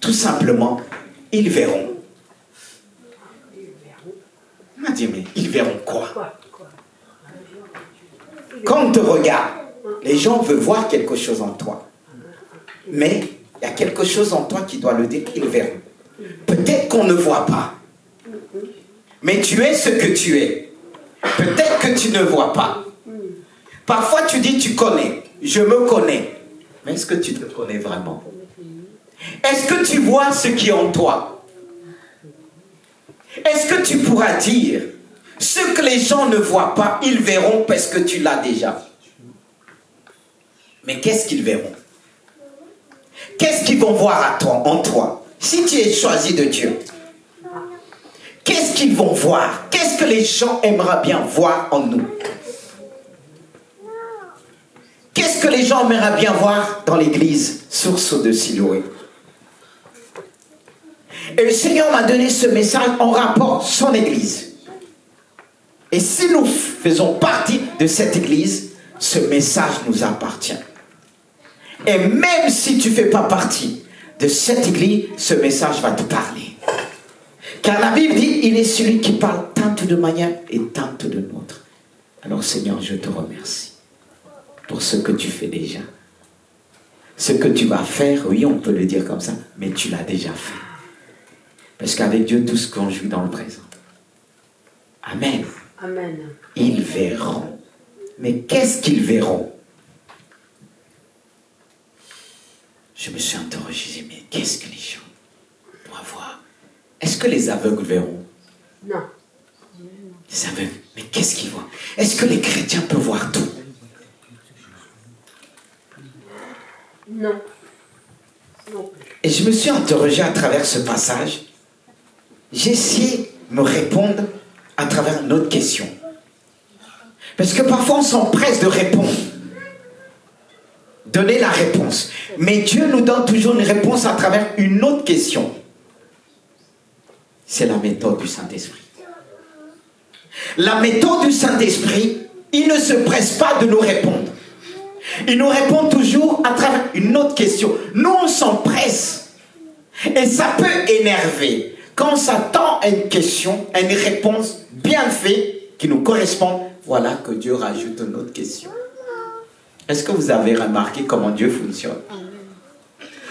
tout simplement, ils verront. On m'a dit, mais ils verront quoi? Quand on te regarde, les gens veulent voir quelque chose en toi. Mais il y a quelque chose en toi qui doit le dire, ils verront. Peut-être qu'on ne voit pas. Mais tu es ce que tu es. Peut-être que tu ne vois pas. Parfois tu dis tu connais, je me connais. Mais est-ce que tu te connais vraiment? Est-ce que tu vois ce qui est en toi? Est-ce que tu pourras dire ce que les gens ne voient pas, ils verront parce que tu l'as déjà? Mais qu'est-ce qu'ils verront? Qu'est-ce qu'ils vont voir en toi? Si tu es choisi de Dieu, qu'est-ce qu'ils vont voir? Qu'est-ce que les gens aimeraient bien voir en nous? Qu'est-ce que les gens aimeraient bien voir dans l'église Source de Siloé? Et le Seigneur m'a donné ce message en rapport son église. Et si nous faisons partie de cette église, ce message nous appartient. Et même si tu ne fais pas partie de cette église, ce message va te parler. Car la Bible dit, il est celui qui parle tant de manière et tant de nôtre. Alors Seigneur, je te remercie pour ce que tu fais déjà. Ce que tu vas faire, oui, on peut le dire comme ça, mais tu l'as déjà fait. Parce qu'avec Dieu, tout ce qu'on joue dans le présent. Amen. Amen. Ils verront. Mais qu'est-ce qu'ils verront? Je me suis interrogé, je disais, mais qu'est-ce que les gens doivent voir? Est-ce que les aveugles verront? Non. Les aveugles, mais qu'est-ce qu'ils voient? Est-ce que les chrétiens peuvent voir tout? Non. Non. Et je me suis interrogé à travers ce passage. J'ai essayé de me répondre à travers une autre question. Parce que parfois on s'empresse de répondre. Donner la réponse. Mais Dieu nous donne toujours une réponse à travers une autre question. C'est la méthode du Saint-Esprit. La méthode du Saint-Esprit, il ne se presse pas de nous répondre. Il nous répond toujours à travers une autre question. Nous, on s'empresse. Et ça peut énerver. Quand on s'attend à une question, à une réponse bien faite, qui nous correspond, voilà que Dieu rajoute une autre question. Est-ce que vous avez remarqué comment Dieu fonctionne?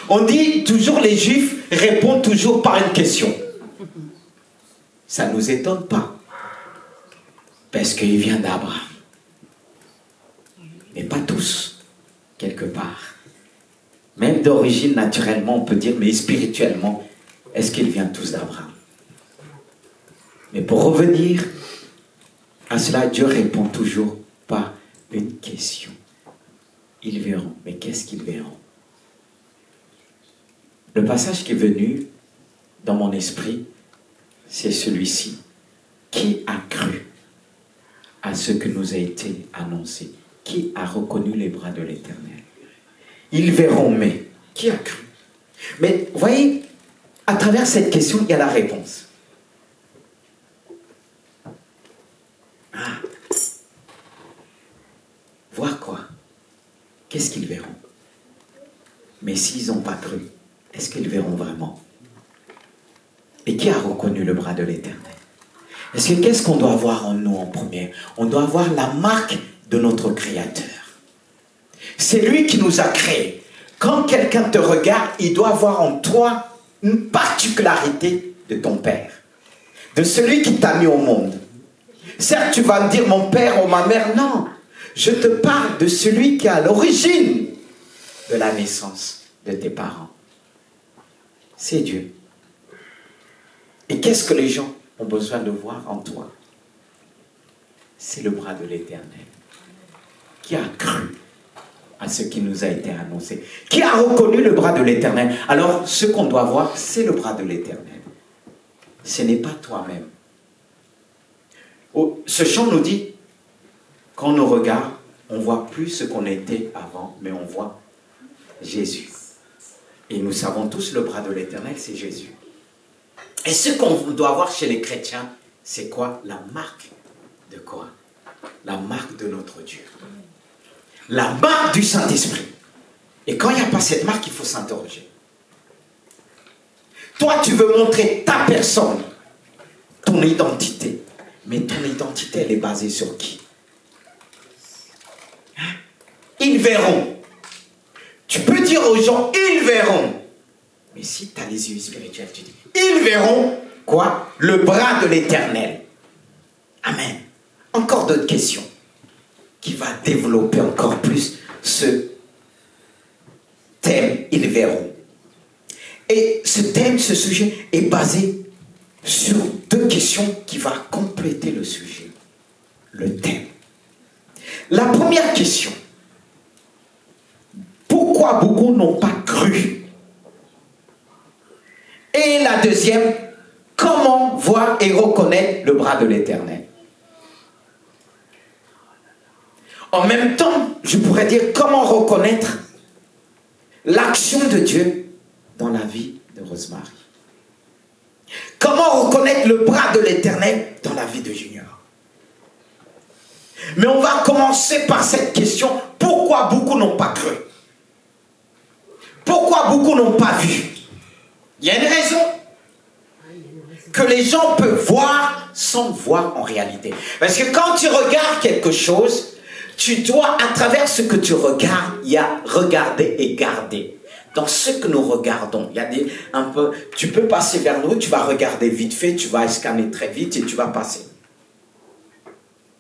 On dit toujours les Juifs répondent toujours par une question. Ça ne nous étonne pas. Parce qu'il vient d'Abraham. Mais pas tous, quelque part. Même d'origine, naturellement, on peut dire, mais spirituellement, est-ce qu'ils viennent tous d'Abraham? Mais pour revenir à cela, Dieu répond toujours par une question. Ils verront. Mais qu'est-ce qu'ils verront? Le passage qui est venu dans mon esprit, c'est celui-ci. Qui a cru à ce que nous a été annoncé? Qui a reconnu les bras de l'Éternel? Ils verront, mais qui a cru? Mais voyez, à travers cette question, il y a la réponse. Ah. Voir quoi? Qu'est-ce qu'ils verront? Mais s'ils n'ont pas cru, est-ce qu'ils verront vraiment? Et qui a reconnu le bras de l'Éternel? Parce que qu'est-ce qu'on doit avoir en nous en premier? On doit avoir la marque de notre Créateur. C'est lui qui nous a créés. Quand quelqu'un te regarde, il doit voir en toi une particularité de ton Père. De celui qui t'a mis au monde. Certes, tu vas me dire mon père ou ma mère. Non, je te parle de celui qui est à l'origine de la naissance de tes parents. C'est Dieu. Et qu'est-ce que les gens ont besoin de voir en toi? C'est le bras de l'Éternel. Qui a cru à ce qui nous a été annoncé? Qui a reconnu le bras de l'Éternel? Alors, ce qu'on doit voir, c'est le bras de l'Éternel. Ce n'est pas toi-même. Oh, ce chant nous dit, quand on nous regarde, on ne voit plus ce qu'on était avant, mais on voit Jésus. Et nous savons tous, le bras de l'Éternel, c'est Jésus. Et ce qu'on doit voir chez les chrétiens, c'est quoi? La marque de quoi? La marque de notre Dieu. La marque du Saint-Esprit. Et quand il n'y a pas cette marque, il faut s'interroger. Toi, tu veux montrer ta personne, ton identité. Mais ton identité, elle est basée sur qui? Ils verront. Tu peux dire aux gens, ils verront. Mais si tu as les yeux spirituels, tu dis, ils verront quoi? Le bras de l'Éternel. Amen. Encore d'autres questions qui va développer encore plus ce thème, ils verront. Et ce thème, ce sujet est basé sur deux questions qui vont compléter le sujet, le thème. La première question, pourquoi beaucoup n'ont pas cru? Et la deuxième, comment voir et reconnaître le bras de l'Éternel? En même temps, je pourrais dire comment reconnaître l'action de Dieu dans la vie de Rosemary. Comment reconnaître le bras de l'Éternel dans la vie de Junior? Mais on va commencer par cette question, pourquoi beaucoup n'ont pas cru? Pourquoi beaucoup n'ont pas vu? Il y a une raison que les gens peuvent voir sans voir en réalité. Parce que quand tu regardes quelque chose, tu dois, à travers ce que tu regardes, il y a regarder et garder. Dans ce que nous regardons, il y a un peu, tu peux passer vers nous, tu vas regarder vite fait, tu vas scanner très vite et tu vas passer.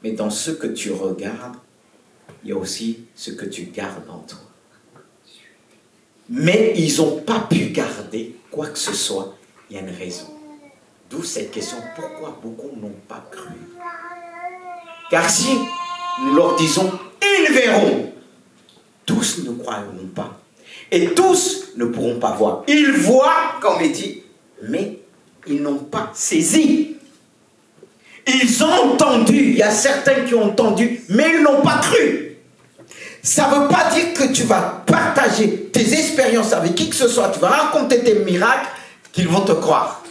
Mais dans ce que tu regardes, il y a aussi ce que tu gardes en toi. Mais ils n'ont pas pu garder quoi que ce soit, il y a une raison. D'où cette question, pourquoi beaucoup n'ont pas cru? Car si nous leur disons, ils verront, tous ne croiront pas. Et tous ne pourront pas voir. Ils voient, comme il dit, mais ils n'ont pas saisi. Ils ont entendu, il y a certains qui ont entendu, mais ils n'ont pas cru. Ça ne veut pas dire que tu vas partager tes expériences avec qui que ce soit, tu vas raconter tes miracles, qu'ils vont te croire.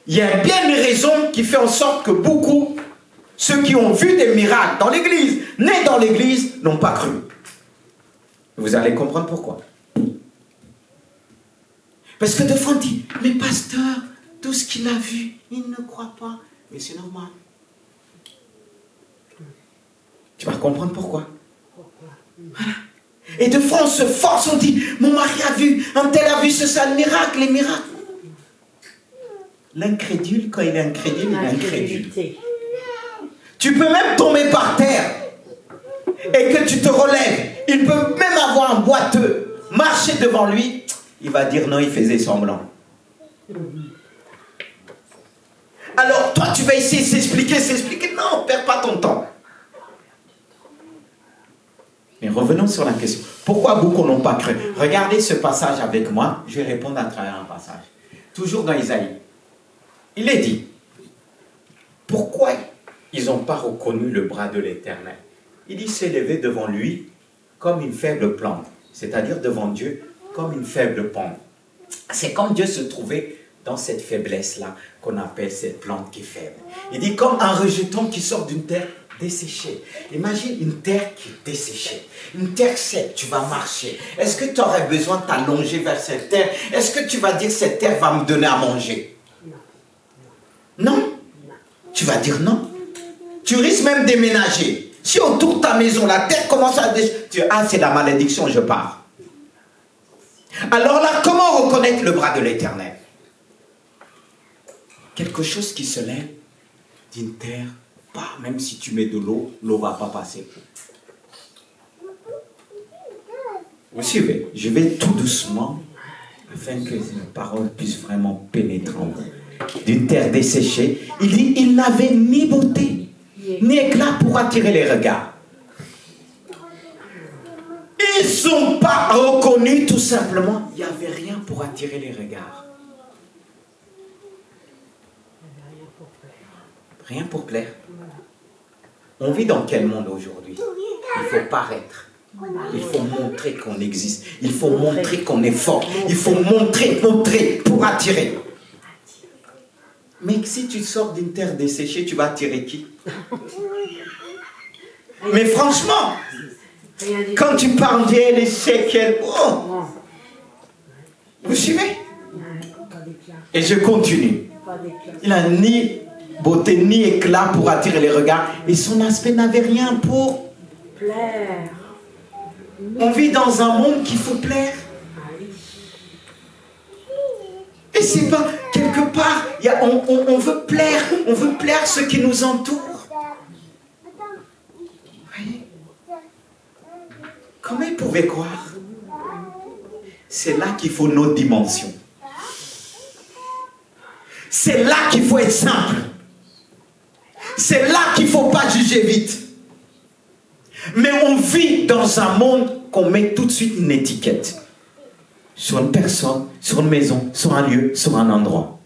Il y a bien une raison qui fait en sorte que beaucoup, ceux qui ont vu des miracles dans l'église, nés dans l'église, n'ont pas cru. Vous allez comprendre pourquoi. Parce que de fois on dit, mais pasteur, tout ce qu'il a vu, il ne croit pas. Mais c'est normal. Tu vas comprendre pourquoi. Voilà. Et de fois on se force, on dit, mon mari a vu, un tel a vu ce ça, le miracle, les miracles. L'incrédule, quand il est incrédule, il est incrédule. Tu peux même tomber par terre et que tu te relèves. Il peut même avoir un boiteux, marcher devant lui, il va dire non, il faisait semblant. Alors toi tu vas essayer de s'expliquer, non, perds pas ton temps. Mais revenons sur la question. Pourquoi beaucoup n'ont pas cru? Regardez ce passage avec moi, je vais répondre à travers un passage. Toujours dans Isaïe. Il est dit, pourquoi ils n'ont pas reconnu le bras de l'Éternel? Il dit, s'est levé devant lui comme une faible plante, c'est-à-dire devant Dieu comme une faible plante. C'est comme Dieu se trouvait dans cette faiblesse-là qu'on appelle cette plante qui est faible. Il dit comme un rejeton qui sort d'une terre desséchée. Imagine une terre qui est desséchée, une terre sèche, tu vas marcher. Est-ce que tu aurais besoin de t'allonger vers cette terre? Est-ce que tu vas dire cette terre va me donner à manger? Non. Tu vas dire non. Tu risques même de déménager. Si autour de ta maison, la terre commence à déchirer, ah, c'est la malédiction, je pars. Alors là, comment reconnaître le bras de l'Éternel? Quelque chose qui se lève d'une terre, pas, même si tu mets de l'eau, l'eau ne va pas passer. Vous suivez? Je vais tout doucement, afin que la parole puisse vraiment pénétrer en vous. D'une terre desséchée, il dit, il n'avait ni beauté, ni éclat pour attirer les regards. Ils n'ont pas reconnu tout simplement, il n'y avait rien pour attirer les regards. Rien pour plaire. On vit dans quel monde aujourd'hui? Il faut paraître. Il faut montrer qu'on existe. Il faut montrer qu'on est fort. Il faut montrer pour attirer. Mais si tu sors d'une terre desséchée, tu vas attirer qui? Mais franchement, quand tu parles d'elle et c'est qu'elle... Oh, vous suivez? Et je continue. Il n'a ni beauté ni éclat pour attirer les regards. Et son aspect n'avait rien pour plaire. On vit dans un monde qu'il faut plaire. Et c'est pas quelque part, on veut plaire ceux qui nous entourent. Voyez? Comment ils pouvaient croire? C'est là qu'il faut notre dimension. C'est là qu'il faut être simple. C'est là qu'il ne faut pas juger vite. Mais on vit dans un monde qu'on met tout de suite une étiquette. Sur une personne, sur une maison, sur un lieu, sur un endroit.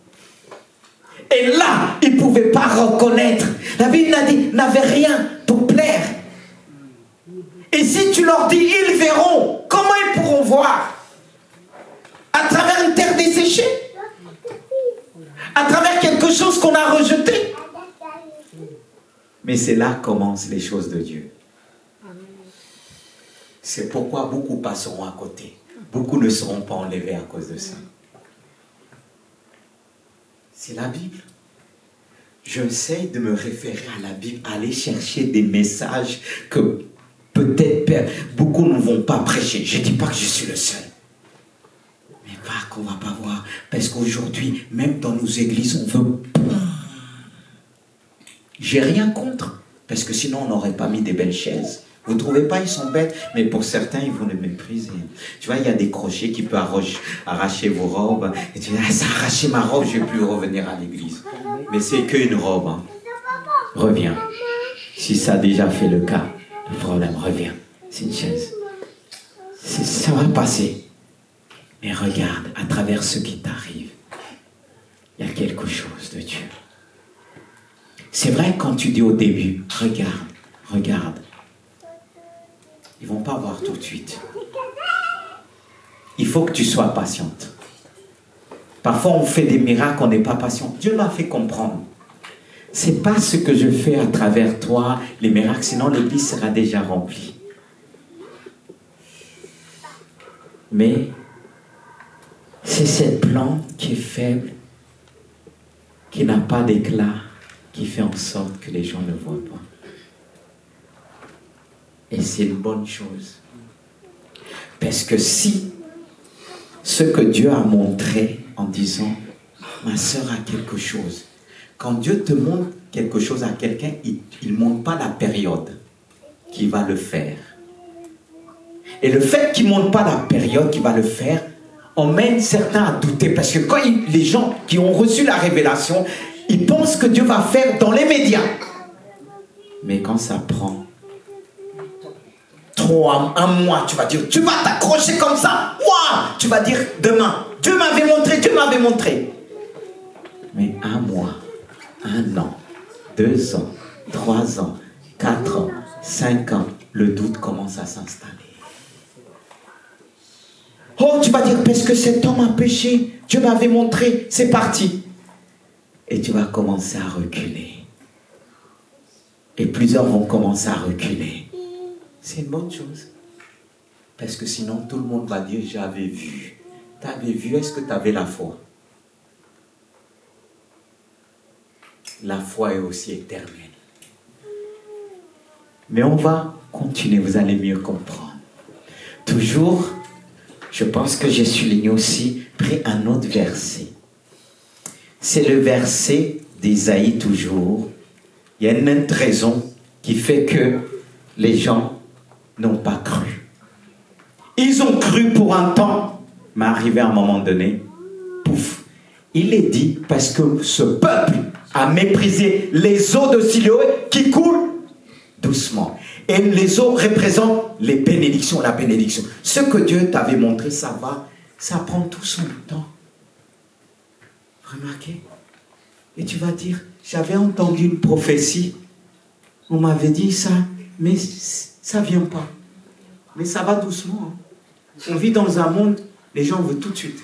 Et là, ils ne pouvaient pas reconnaître. La Bible a dit, n'avait rien pour plaire. Et si tu leur dis, ils verront, comment ils pourront voir? À travers une terre desséchée? À travers quelque chose qu'on a rejeté? Mais c'est là que commencent les choses de Dieu. C'est pourquoi beaucoup passeront à côté. Beaucoup ne seront pas enlevés à cause de ça. C'est la Bible. J'essaie de me référer à la Bible, aller chercher des messages que peut-être beaucoup ne vont pas prêcher. Je ne dis pas que je suis le seul. Mais pas qu'on ne va pas voir. Parce qu'aujourd'hui, même dans nos églises, on veut... J'ai rien contre. Parce que sinon, on n'aurait pas mis des belles chaises. Vous ne trouvez pas, ils sont bêtes, mais pour certains, ils vont les mépriser. Tu vois, il y a des crochets qui peuvent arracher vos robes. Et tu dis, ah, ça a arraché ma robe, je ne vais plus revenir à l'église. Mais c'est qu'une robe. Hein. Reviens. Si ça a déjà fait le cas, le problème, reviens. C'est une chaise. Ça va passer. Mais regarde, à travers ce qui t'arrive, il y a quelque chose de Dieu. C'est vrai quand tu dis au début, regarde. Ils ne vont pas voir tout de suite. Il faut que tu sois patiente. Parfois, on fait des miracles, on n'est pas patient. Dieu m'a fait comprendre. Ce n'est pas ce que je fais à travers toi, les miracles, sinon l'église sera déjà remplie. Mais c'est cette plante qui est faible, qui n'a pas d'éclat, qui fait en sorte que les gens ne voient pas. Et c'est une bonne chose. Parce que si ce que Dieu a montré en disant, ma sœur a quelque chose, quand Dieu te montre quelque chose à quelqu'un, il ne montre pas la période qui va le faire. Et le fait qu'il ne montre pas la période qui va le faire, emmène certains à douter. Parce que quand les gens qui ont reçu la révélation, ils pensent que Dieu va faire dans les médias. Mais quand ça prend un mois, tu vas dire, tu vas t'accrocher comme ça. Wow! Tu vas dire demain, Dieu m'avait montré. Mais un mois, 1 an, 2 ans, 3 ans, 4 ans, 5 ans, le doute commence à s'installer. Oh, tu vas dire, parce que cet homme a péché, Dieu m'avait montré, c'est parti. Et tu vas commencer à reculer. Et plusieurs vont commencer à reculer. C'est une bonne chose. Parce que sinon, tout le monde va dire, j'avais vu. T'avais vu, est-ce que tu avais la foi? La foi est aussi éternelle. Mais on va continuer, vous allez mieux comprendre. Toujours, je pense que j'ai souligné aussi, pris un autre verset. C'est le verset d'Ésaïe toujours. Il y a une autre raison qui fait que les gens n'ont pas cru. Ils ont cru pour un temps, mais arrivé à un moment donné, pouf. Il est dit parce que ce peuple a méprisé les eaux de Siloé qui coulent doucement. Et les eaux représentent les bénédictions, la bénédiction. Ce que Dieu t'avait montré, ça prend tout son temps. Remarquez? Et tu vas dire, j'avais entendu une prophétie. On m'avait dit ça, mais ça ne vient pas. Mais ça va doucement. Hein. On vit dans un monde, les gens veulent tout de suite.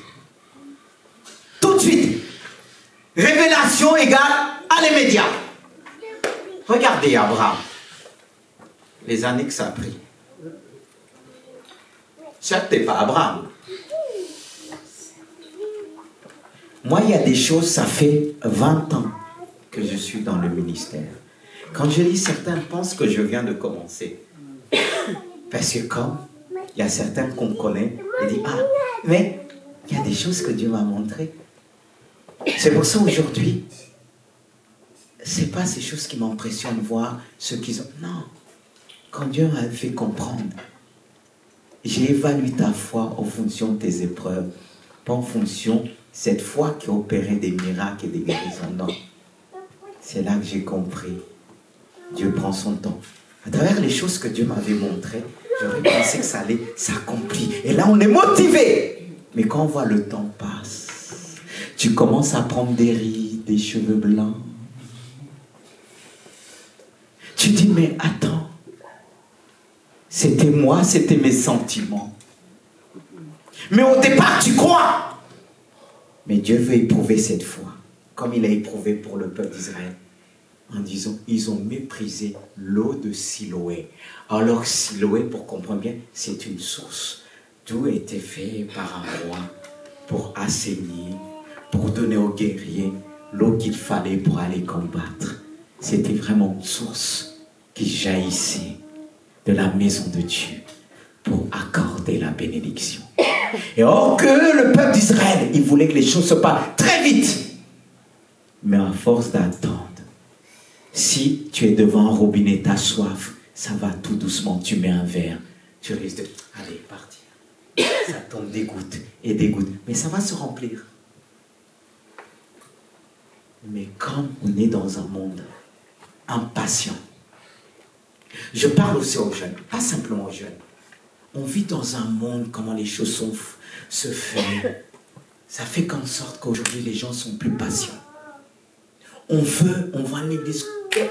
Tout de suite. Révélation égale à les médias. Regardez Abraham. Les années que ça a pris. Certes, t'es pas Abraham. Moi, il y a des choses, ça fait 20 ans que je suis dans le ministère. Quand je lis, certains pensent que je viens de commencer. Parce que comme il y a certains qu'on connaît, ils disent, ah, mais il y a des choses que Dieu m'a montrées. C'est pour ça aujourd'hui, c'est pas ces choses qui m'impressionnent, voir ceux qui ont... Non, quand Dieu m'a fait comprendre, j'ai évalué ta foi en fonction de tes épreuves, pas en fonction de cette foi qui opérait des miracles et des guérisons. Non, c'est là que j'ai compris. Dieu prend son temps. À travers les choses que Dieu m'avait montrées, j'aurais pensé que ça allait s'accomplir. Et là, on est motivé. Mais quand on voit le temps passe, tu commences à prendre des rides, des cheveux blancs. Tu dis, mais attends, c'était moi, c'était mes sentiments. Mais au départ, tu crois. Mais Dieu veut éprouver cette foi, comme il a éprouvé pour le peuple d'Israël, en disant, ils ont méprisé l'eau de Siloé. Alors Siloé, pour comprendre bien, c'est une source. Tout a été fait par un roi pour assainir, pour donner aux guerriers l'eau qu'il fallait pour aller combattre. C'était vraiment une source qui jaillissait de la maison de Dieu pour accorder la bénédiction. Et or que le peuple d'Israël, il voulait que les choses se passent très vite. Mais à force d'attendre, si tu es devant un robinet, tu as soif, ça va tout doucement, tu mets un verre, tu risques de... Allez, partir. Ça tombe des gouttes et des gouttes, mais ça va se remplir. Mais comme on est dans un monde impatient, je parle aussi aux jeunes, pas simplement aux jeunes. On vit dans un monde, comment les choses se font. Ça fait qu'en sorte qu'aujourd'hui, les gens sont plus patients. On voit l'église,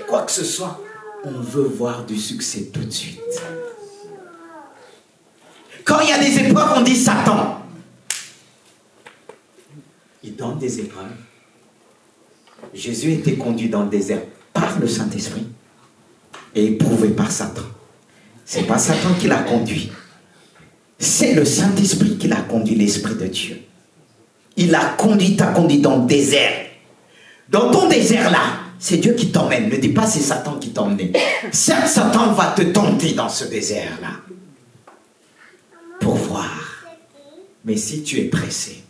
quoi que ce soit, on veut voir du succès tout de suite. Quand il y a des épreuves, on dit Satan. Il donne des épreuves. Jésus était conduit dans le désert par le Saint-Esprit et éprouvé par Satan. Ce n'est pas Satan qui l'a conduit. C'est le Saint-Esprit qui l'a conduit, l'Esprit de Dieu. Il t'a conduit dans le désert. Dans ton désert-là, c'est Dieu qui t'emmène. Ne dis pas c'est Satan qui t'a emmené. Certes, Satan va te tenter dans ce désert-là. Pour voir. Mais si tu es pressé,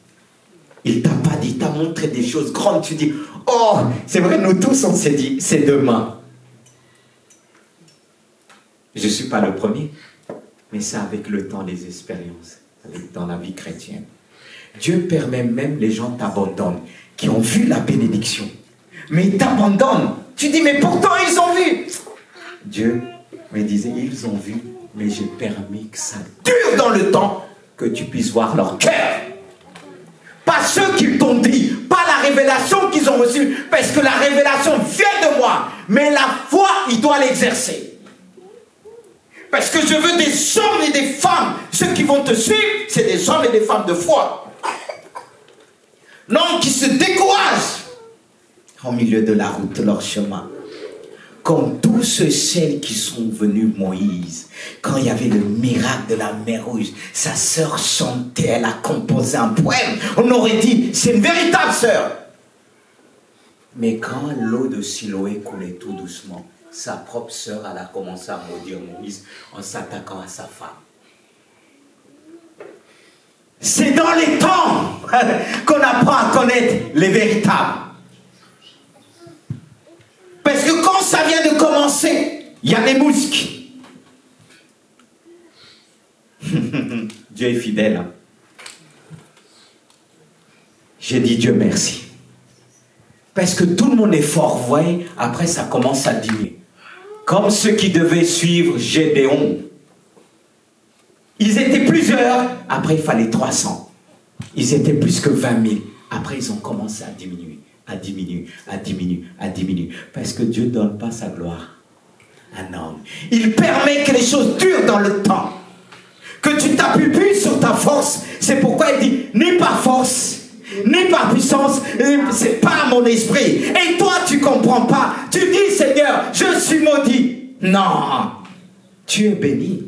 il t'a pas dit, il t'a montré des choses grandes. Tu dis, oh, c'est vrai, nous tous, on s'est dit, c'est demain. Je ne suis pas le premier, mais c'est avec le temps, les expériences, dans la vie chrétienne. Dieu permet même les gens t'abandonnent, qui ont vu la bénédiction. Mais ils t'abandonnent. Tu dis, mais pourtant ils ont vu. Dieu me disait, ils ont vu, mais j'ai permis que ça dure dans le temps, que tu puisses voir leur cœur. Pas ceux qui t'ont dit, pas la révélation qu'ils ont reçue, parce que la révélation vient de moi, mais la foi, il doit l'exercer. Parce que je veux des hommes et des femmes. Ceux qui vont te suivre, c'est des hommes et des femmes de foi. Non, qui se découragent au milieu de la route, leur chemin. Comme tous celles qui sont venus Moïse, quand il y avait le miracle de la mer Rouge, sa sœur chantait, elle a composé un poème. On aurait dit, c'est une véritable sœur. Mais quand l'eau de Siloé coulait tout doucement, sa propre sœur, elle a commencé à maudire Moïse en s'attaquant à sa femme. C'est dans les temps qu'on apprend à connaître les véritables. Parce que quand ça vient de commencer, il y a des mousques. Dieu est fidèle. Hein? J'ai dit Dieu merci. Parce que tout le monde est fort, vous voyez, après ça commence à diminuer. Comme ceux qui devaient suivre Gédéon. Ils étaient plusieurs, après il fallait 300. Ils étaient plus que 20 000. Après ils ont commencé à diminuer, à diminuer, à diminuer, à diminuer. Parce que Dieu ne donne pas sa gloire à un homme. Il permet que les choses durent dans le temps. Que tu t'appuies plus sur ta force. C'est pourquoi il dit, ni par force, ni par puissance, c'est pas mon esprit. Et toi tu comprends pas. Tu dis, Seigneur, je suis maudit. Non, tu es béni.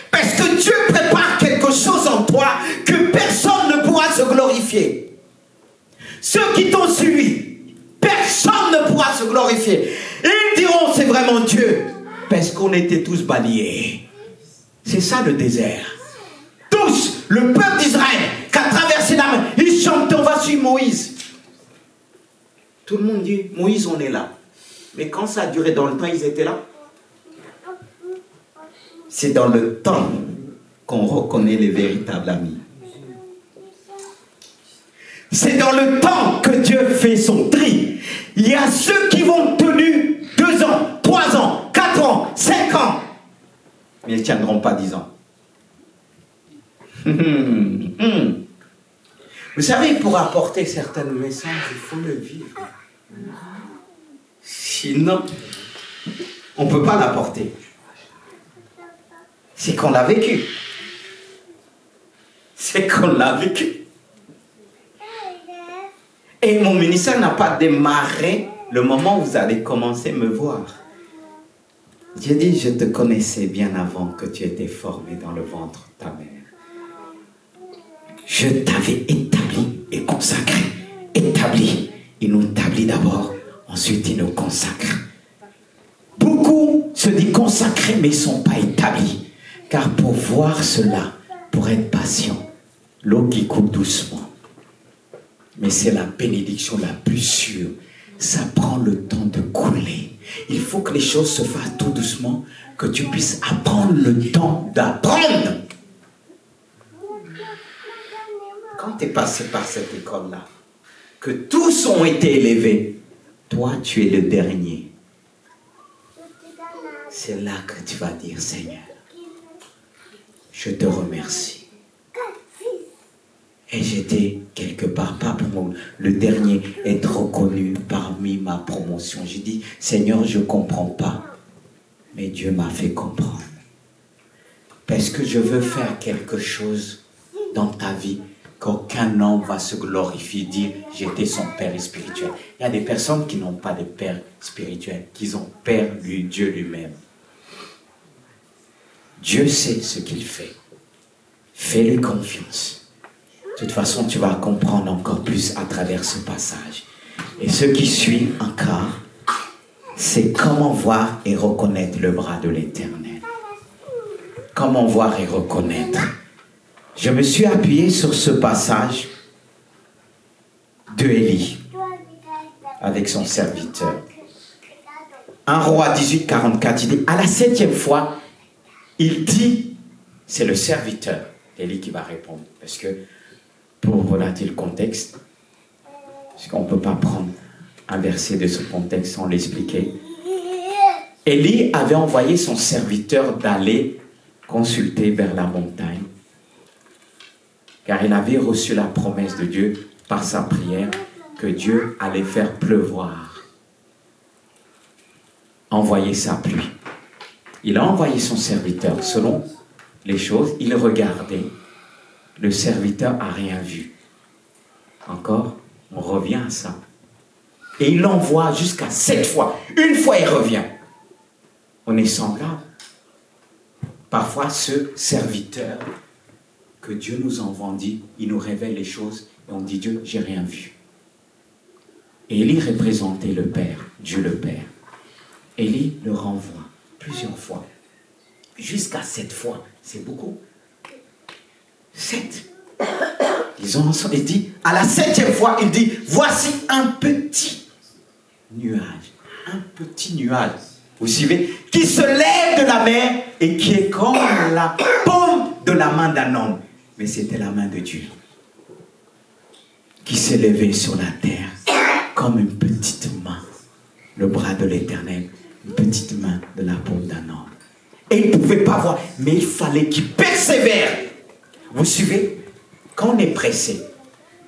Parce que Dieu prépare quelque chose en toi que personne ne pourra se glorifier. glorifier. Ceux qui t'ont suivi, personne ne pourra se glorifier. Ils diront c'est vraiment Dieu, parce qu'on était tous balayés. C'est ça le désert. Tous, le peuple d'Israël qui a traversé la mer, ils chantent, on va suivre Moïse. Tout le monde dit, Moïse, on est là. Mais quand ça a duré dans le temps, ils étaient là. C'est dans le temps qu'on reconnaît les véritables amis. C'est dans le temps que Dieu fait son tri. Il y a ceux qui vont tenir 2 ans, 3 ans, 4 ans, 5 ans. Mais ils ne tiendront pas 10 ans. Vous savez, pour apporter certains messages, il faut le vivre. Sinon, on ne peut pas l'apporter. C'est qu'on l'a vécu. C'est qu'on l'a vécu. Et mon ministère n'a pas démarré le moment où vous allez commencer à me voir. Dieu dit, je te connaissais bien avant que tu étais formé dans le ventre de ta mère. Je t'avais établi et consacré. Établi. Il nous établit d'abord, ensuite il nous consacre. Beaucoup se disent consacrés mais ils ne sont pas établis. Car pour voir cela, pour être patient, l'eau qui coule doucement, mais c'est la bénédiction la plus sûre. Ça prend le temps de couler. Il faut que les choses se fassent tout doucement, que tu puisses apprendre le temps d'apprendre. Quand tu es passé par cette école-là, que tous ont été élevés, toi tu es le dernier. C'est là que tu vas dire, Seigneur, je te remercie. Et j'étais quelque part, pas pour le dernier, être reconnu parmi ma promotion. J'ai dit, Seigneur, je ne comprends pas. Mais Dieu m'a fait comprendre. Parce que je veux faire quelque chose dans ta vie qu'aucun homme va se glorifier, dire, j'étais son père spirituel. Il y a des personnes qui n'ont pas de père spirituel, qui ont perdu Dieu lui-même. Dieu sait ce qu'il fait. Fais-lui confiance. De toute façon, tu vas comprendre encore plus à travers ce passage. Et ce qui suit encore, c'est comment voir et reconnaître le bras de l'Éternel. Comment voir et reconnaître. Je me suis appuyé sur ce passage de Élie avec son serviteur. 1 Roi 18, 44, il dit, à la 7e fois, il dit, c'est le serviteur, Élie qui va répondre, parce que pour relater le contexte, parce qu'on ne peut pas prendre un verset de ce contexte sans l'expliquer. Élie avait envoyé son serviteur d'aller consulter vers la montagne, car il avait reçu la promesse de Dieu par sa prière que Dieu allait faire pleuvoir, envoyer sa pluie. Il a envoyé son serviteur selon les choses, il regardait. Le serviteur n'a rien vu. Encore, on revient à ça. Et il l'envoie jusqu'à 7 fois. Une fois, il revient. On est semblable. Parfois, ce serviteur que Dieu nous envoie, dit, il nous révèle les choses et on dit, Dieu, j'ai rien vu. Et Élie représentait le Père, Dieu le Père. Élie le renvoie plusieurs fois. Jusqu'à 7 fois. C'est beaucoup. 7. Ils ont ensemble, il dit, à la 7e fois, il dit, voici un petit nuage. Un petit nuage. Vous suivez? Qui se lève de la mer et qui est comme la paume de la main d'un homme. Mais c'était la main de Dieu. Qui s'est levé sur la terre comme une petite main. Le bras de l'Éternel. Une petite main de la paume d'un homme. Et il ne pouvait pas voir, mais il fallait qu'il persévère. Vous suivez? Quand on est pressé,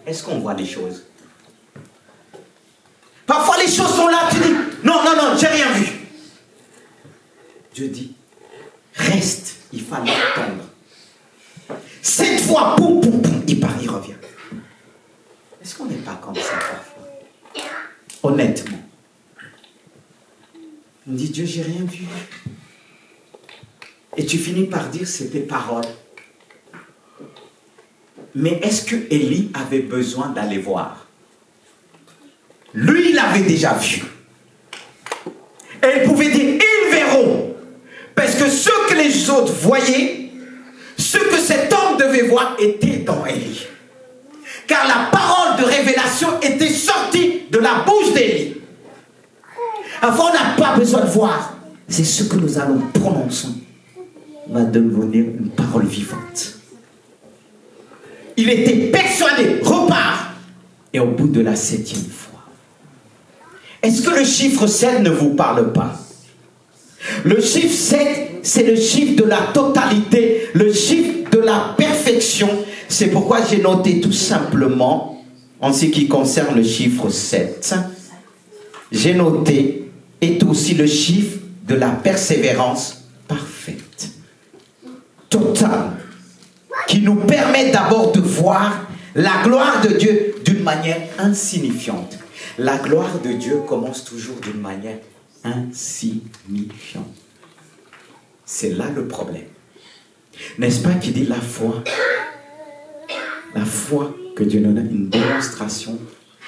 est-ce qu'on voit les choses? Parfois les choses sont là, tu dis, non, j'ai rien vu. Dieu dit, reste, il fallait attendre. 7 fois, poum, il part, il revient. Est-ce qu'on n'est pas comme ça parfois? Honnêtement. On dit, Dieu, j'ai rien vu. Et tu finis par dire, c'est tes paroles. Mais est-ce que Élie avait besoin d'aller voir? Lui, il avait déjà vu. Et il pouvait dire, ils verront. Parce que ce que les autres voyaient, ce que cet homme devait voir était dans Élie. Car la parole de révélation était sortie de la bouche d'Élie. Avant, on n'a pas besoin de voir. C'est ce que nous allons prononcer va devenir une parole vivante. Il était persuadé, repart. Et au bout de la 7e fois. Est-ce que le chiffre 7 ne vous parle pas? Le chiffre 7, c'est le chiffre de la totalité, le chiffre de la perfection. C'est pourquoi j'ai noté tout simplement, en ce qui concerne le chiffre 7, j'ai noté, est aussi le chiffre de la persévérance parfaite, totale, qui nous permet d'abord de voir la gloire de Dieu d'une manière insignifiante. La gloire de Dieu commence toujours d'une manière insignifiante. C'est là le problème. N'est-ce pas qu'il dit la foi que Dieu nous donne, une démonstration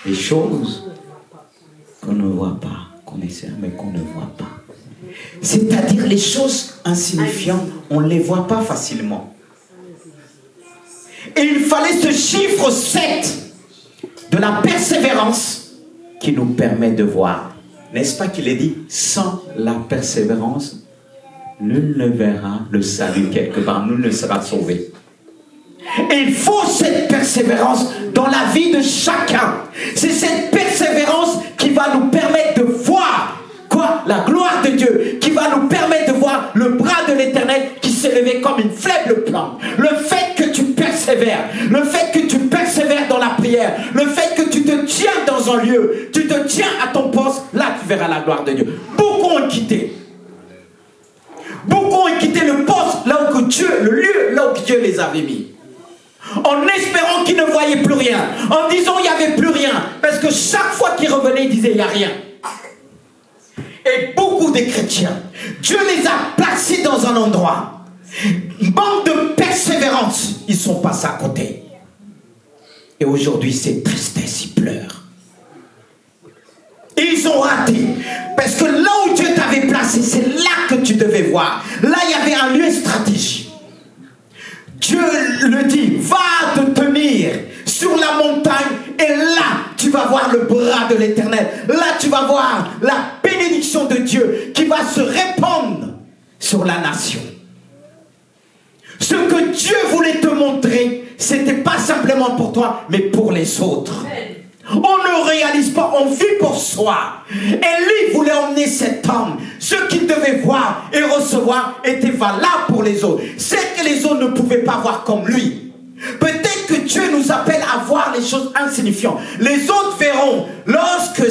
des choses qu'on ne voit pas, qu'on essaie mais qu'on ne voit pas. C'est-à-dire les choses insignifiantes, on ne les voit pas facilement. Et il fallait ce chiffre 7 de la persévérance qui nous permet de voir. N'est-ce pas qu'il est dit, sans la persévérance, nul ne verra le salut quelque part, nul ne sera sauvé. Et il faut cette persévérance dans la vie de chacun. C'est cette persévérance qui va nous permettre de voir quoi? La gloire de Dieu, qui va nous permettre de voir le bras de l'Éternel qui s'est levé comme une faible plante. Le fait que tu persévères, le fait que tu persévères dans la prière, le fait que tu te tiens dans un lieu, tu te tiens à ton poste, là tu verras la gloire de Dieu. Beaucoup ont quitté. Beaucoup ont quitté le poste, là où Dieu, le lieu, là où Dieu les avait mis. En espérant qu'ils ne voyaient plus rien, en disant il n'y avait plus rien, parce que chaque fois qu'ils revenaient, ils disaient il n'y a rien. Et beaucoup de chrétiens, Dieu les a placés dans un endroit, manque de persévérance, ils sont passés à côté. Et aujourd'hui, c'est tristesse, ils pleurent. Et ils ont raté. Parce que là où Dieu t'avait placé, c'est là que tu devais voir. Là, il y avait un lieu stratégique. Dieu le dit, va te tenir sur la montagne et là, tu vas voir le bras de l'Éternel. Là, tu vas voir la bénédiction de Dieu qui va se répandre sur la nation. Ce que Dieu voulait te montrer, c'était pas simplement pour toi, mais pour les autres. On ne réalise pas, on vit pour soi. Et lui voulait emmener cet homme. Ce qu'il devait voir et recevoir était valable pour les autres. C'est que les autres ne pouvaient pas voir comme lui. Peut-être que Dieu nous appelle à voir les choses insignifiantes. Les autres verront lorsque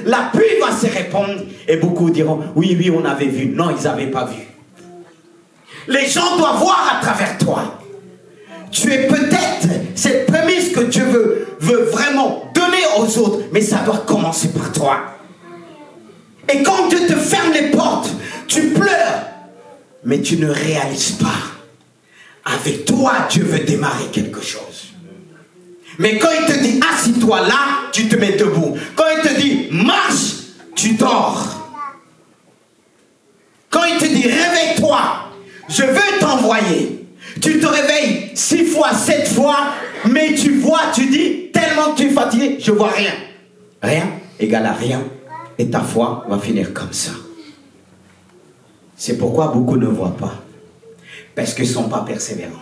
la pluie va se répandre. Et beaucoup diront, oui, on avait vu. Non, ils n'avaient pas vu. Les gens doivent voir à travers toi. Tu es peut-être cette prémisse que Dieu veut vraiment donner aux autres, mais ça doit commencer par toi. Et quand Dieu te ferme les portes, tu pleures, mais tu ne réalises pas. Avec toi, Dieu veut démarrer quelque chose. Mais quand il te dit assis-toi là, tu te mets debout. Quand il te dit marche, tu dors. Quand il te dit réveille-toi, je veux t'envoyer. Tu te réveilles 6 fois, 7 fois, mais tu vois, tu dis, tellement que tu es fatigué, je vois rien. Rien égale à rien. Et ta foi va finir comme ça. C'est pourquoi beaucoup ne voient pas. Parce qu'ils ne sont pas persévérants.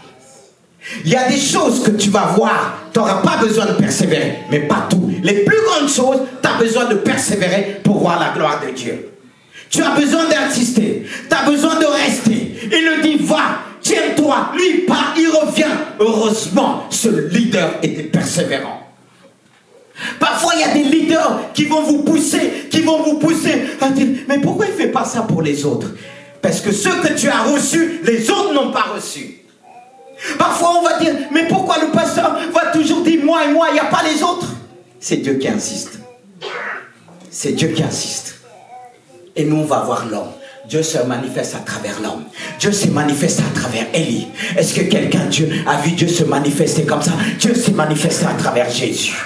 Il y a des choses que tu vas voir, tu n'auras pas besoin de persévérer, mais pas tout. Les plus grandes choses, tu as besoin de persévérer pour voir la gloire de Dieu. Tu as besoin d'insister, tu as besoin de rester. Il le dit, va. Tiens-toi, lui part, il revient. Heureusement, ce leader était persévérant. Parfois, il y a des leaders qui vont vous pousser à dire, mais pourquoi il ne fait pas ça pour les autres? Parce que ce que tu as reçu, les autres n'ont pas reçu. Parfois, on va dire, mais pourquoi le pasteur va toujours dire moi et moi, il n'y a pas les autres? C'est Dieu qui insiste. C'est Dieu qui insiste. Et nous, on va voir l'homme. Dieu se manifeste à travers l'homme. Dieu se manifeste à travers Élie. Est-ce que quelqu'un a vu Dieu se manifester comme ça? Dieu s'est manifesté à travers Jésus.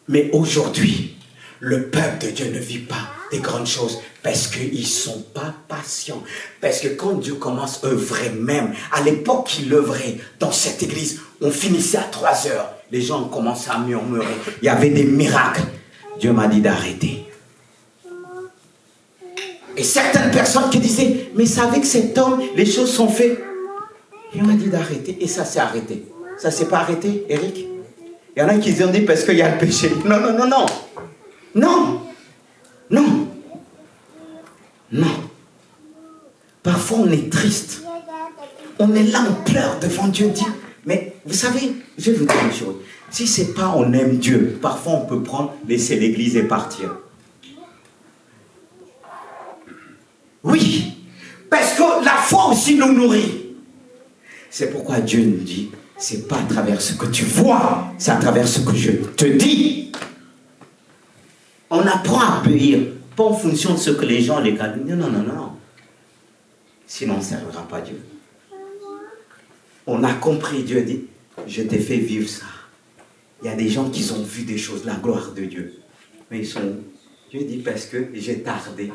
Mais aujourd'hui, le peuple de Dieu ne vit pas des grandes choses parce qu'ils ne sont pas patients. Parce que quand Dieu commence à œuvrer même, à l'époque qu'il œuvrait dans cette église, on finissait à 3 heures. Les gens commençaient à murmurer. Il y avait des miracles. Dieu m'a dit d'arrêter. Et certaines personnes qui disaient, mais c'est avec cet homme, les choses sont faites. Il m'a dit d'arrêter et ça s'est arrêté. Ça ne s'est pas arrêté, Eric? Il y en a qui ont dit parce qu'il y a le péché. Non, non, non, non. Non. Non. Non. Parfois on est triste. On est là, on pleure devant Dieu. Dit, mais vous savez, je vais vous dire une chose. Si ce n'est pas on aime Dieu, parfois on peut prendre, laisser l'église et partir. Oui. Parce que la foi aussi nous nourrit. C'est pourquoi Dieu nous dit, c'est pas à travers ce que tu vois, c'est à travers ce que je te dis. On apprend à obéir, pas en fonction de ce que les gens, les gars, non, non, non, non. Sinon on ne servira pas Dieu. On a compris, Dieu dit, je t'ai fait vivre ça. Il y a des gens qui ont vu des choses, la gloire de Dieu. Mais ils sont où? Dieu dit, parce que j'ai tardé.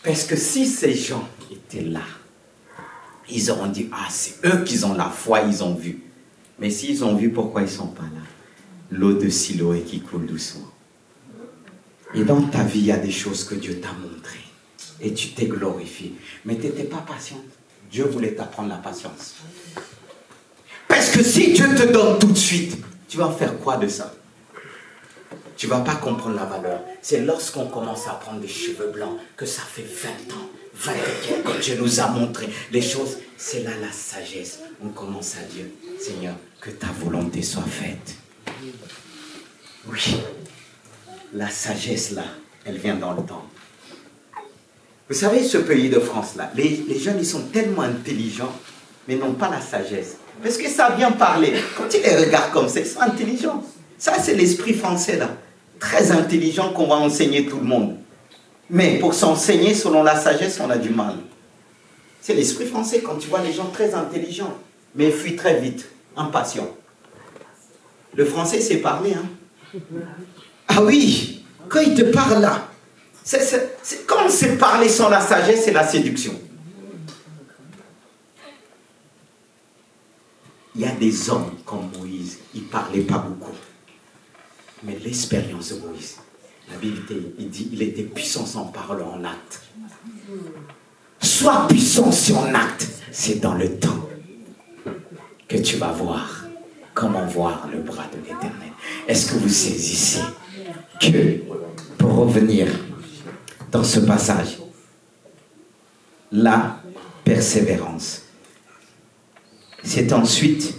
Parce que si ces gens étaient là, ils auront dit, ah, c'est eux qui ont la foi, ils ont vu. Mais s'ils ont vu, pourquoi ils ne sont pas là? L'eau de Siloé qui coule doucement. Et dans ta vie, il y a des choses que Dieu t'a montrées. Et tu t'es glorifié. Mais tu n'étais pas patient. Dieu voulait t'apprendre la patience. Parce que si Dieu te donne tout de suite, tu vas faire quoi de ça? Tu ne vas pas comprendre la valeur. C'est lorsqu'on commence à prendre des cheveux blancs que ça fait 20 ans, 20 ans que Dieu nous a montré les choses. C'est là la sagesse. On commence à dire, Seigneur, que ta volonté soit faite. Oui. La sagesse là, elle vient dans le temps. Vous savez, ce pays de France-là, les jeunes, ils sont tellement intelligents, mais n'ont pas la sagesse. Parce que ça vient parler. Quand ils les regardent comme ça, ils sont intelligents. Ça, c'est l'esprit français là. Très intelligent qu'on va enseigner tout le monde. Mais pour s'enseigner selon la sagesse, on a du mal. C'est l'esprit français quand tu vois les gens très intelligents, mais ils fuient très vite, impatients. Le français, c'est parler, hein. Ah oui, quand il te parle là, quand c'est parler sans la sagesse, c'est la séduction. Il y a des hommes comme Moïse, ils ne parlaient pas beaucoup. Mais l'expérience de Moïse, la Bible il dit, il était puissant sans parole en acte. Sois puissant si en acte, c'est dans le temps que tu vas voir comment voir le bras de l'Éternel. Est-ce que vous saisissez que, pour revenir dans ce passage, la persévérance, c'est ensuite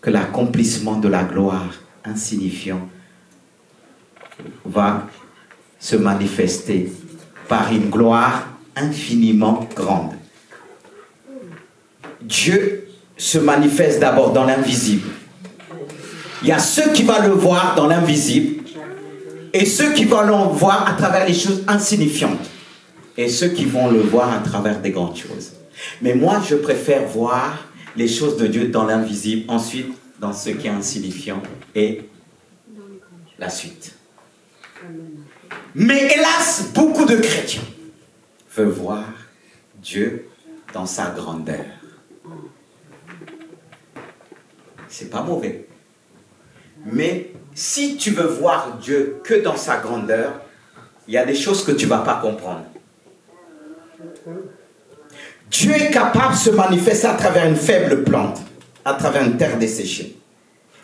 que l'accomplissement de la gloire insignifiant va se manifester par une gloire infiniment grande. Dieu se manifeste d'abord dans l'invisible. Il y a ceux qui vont le voir dans l'invisible et ceux qui vont le voir à travers les choses insignifiantes et ceux qui vont le voir à travers des grandes choses. Mais moi, je préfère voir les choses de Dieu dans l'invisible, ensuite dans ce qui est insignifiant et la suite. Mais hélas, beaucoup de chrétiens veulent voir Dieu dans sa grandeur. C'est pas mauvais. Mais si tu veux voir Dieu que dans sa grandeur, il y a des choses que tu ne vas pas comprendre. Dieu est capable de se manifester à travers une faible plante, à travers une terre desséchée.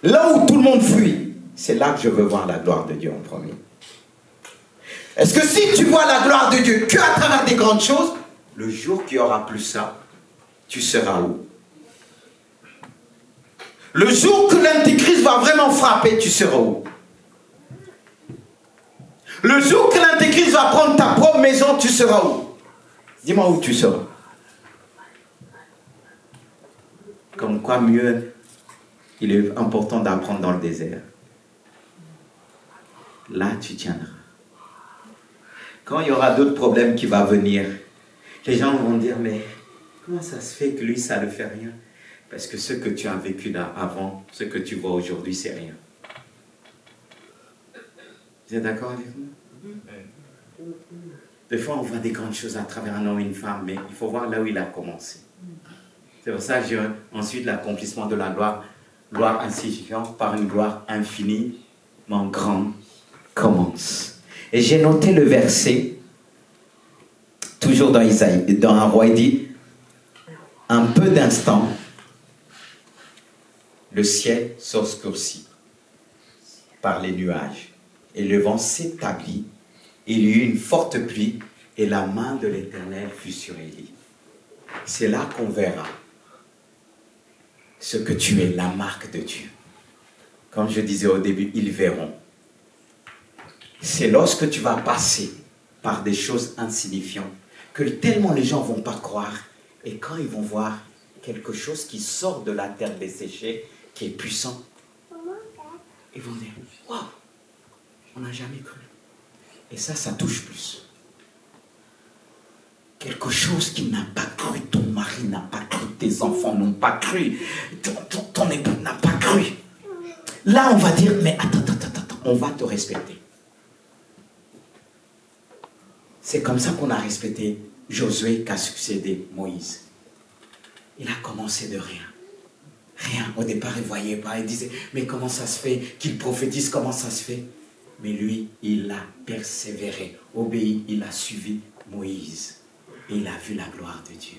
Là où tout le monde fuit, c'est là que je veux voir la gloire de Dieu en premier. Est-ce que si tu vois la gloire de Dieu qu'à travers des grandes choses, le jour qu'il n'y aura plus ça, tu seras où? Le jour que l'Antéchrist va vraiment frapper, tu seras où? Le jour que l'Antéchrist va prendre ta propre maison, tu seras où? Dis-moi où tu seras. Comme quoi mieux, il est important d'apprendre dans le désert. Là, tu tiendras. Quand il y aura d'autres problèmes qui vont venir, Les gens vont dire, mais comment ça se fait que lui, ça ne fait rien? Parce que ce que tu as vécu là avant, ce que tu vois aujourd'hui, c'est rien. Vous êtes d'accord avec moi? Des fois, on voit des grandes choses à travers un homme et une femme, mais il faut voir là où il a commencé. C'est pour ça que j'ai ensuite l'accomplissement de la gloire insignifiante par une gloire infiniment grande commence. Et j'ai noté le verset, toujours dans Isaïe, dans un roi, il dit, un peu d'instant, le ciel s'obscurcit par les nuages, et le vent s'établit, il y eut une forte pluie, et la main de l'Éternel fut sur Élie. C'est là qu'on verra ce que tu es, la marque de Dieu. Comme je disais au début, ils verront. C'est lorsque tu vas passer par des choses insignifiantes que tellement les gens ne vont pas croire, et quand ils vont voir quelque chose qui sort de la terre desséchée, qui est puissant, ils vont dire, waouh, on n'a jamais cru. Et ça touche plus. Quelque chose qui n'a pas cru, ton mari n'a pas cru, tes enfants n'ont pas cru, ton époux n'a pas cru. Là, on va dire, mais attends, on va te respecter. C'est comme ça qu'on a respecté Josué qui a succédé Moïse. Il a commencé de rien. Rien. Au départ, il ne voyait pas. Il disait, mais comment ça se fait qu'il prophétise, comment ça se fait? Mais lui, il a persévéré, obéi, il a suivi Moïse. Et il a vu la gloire de Dieu.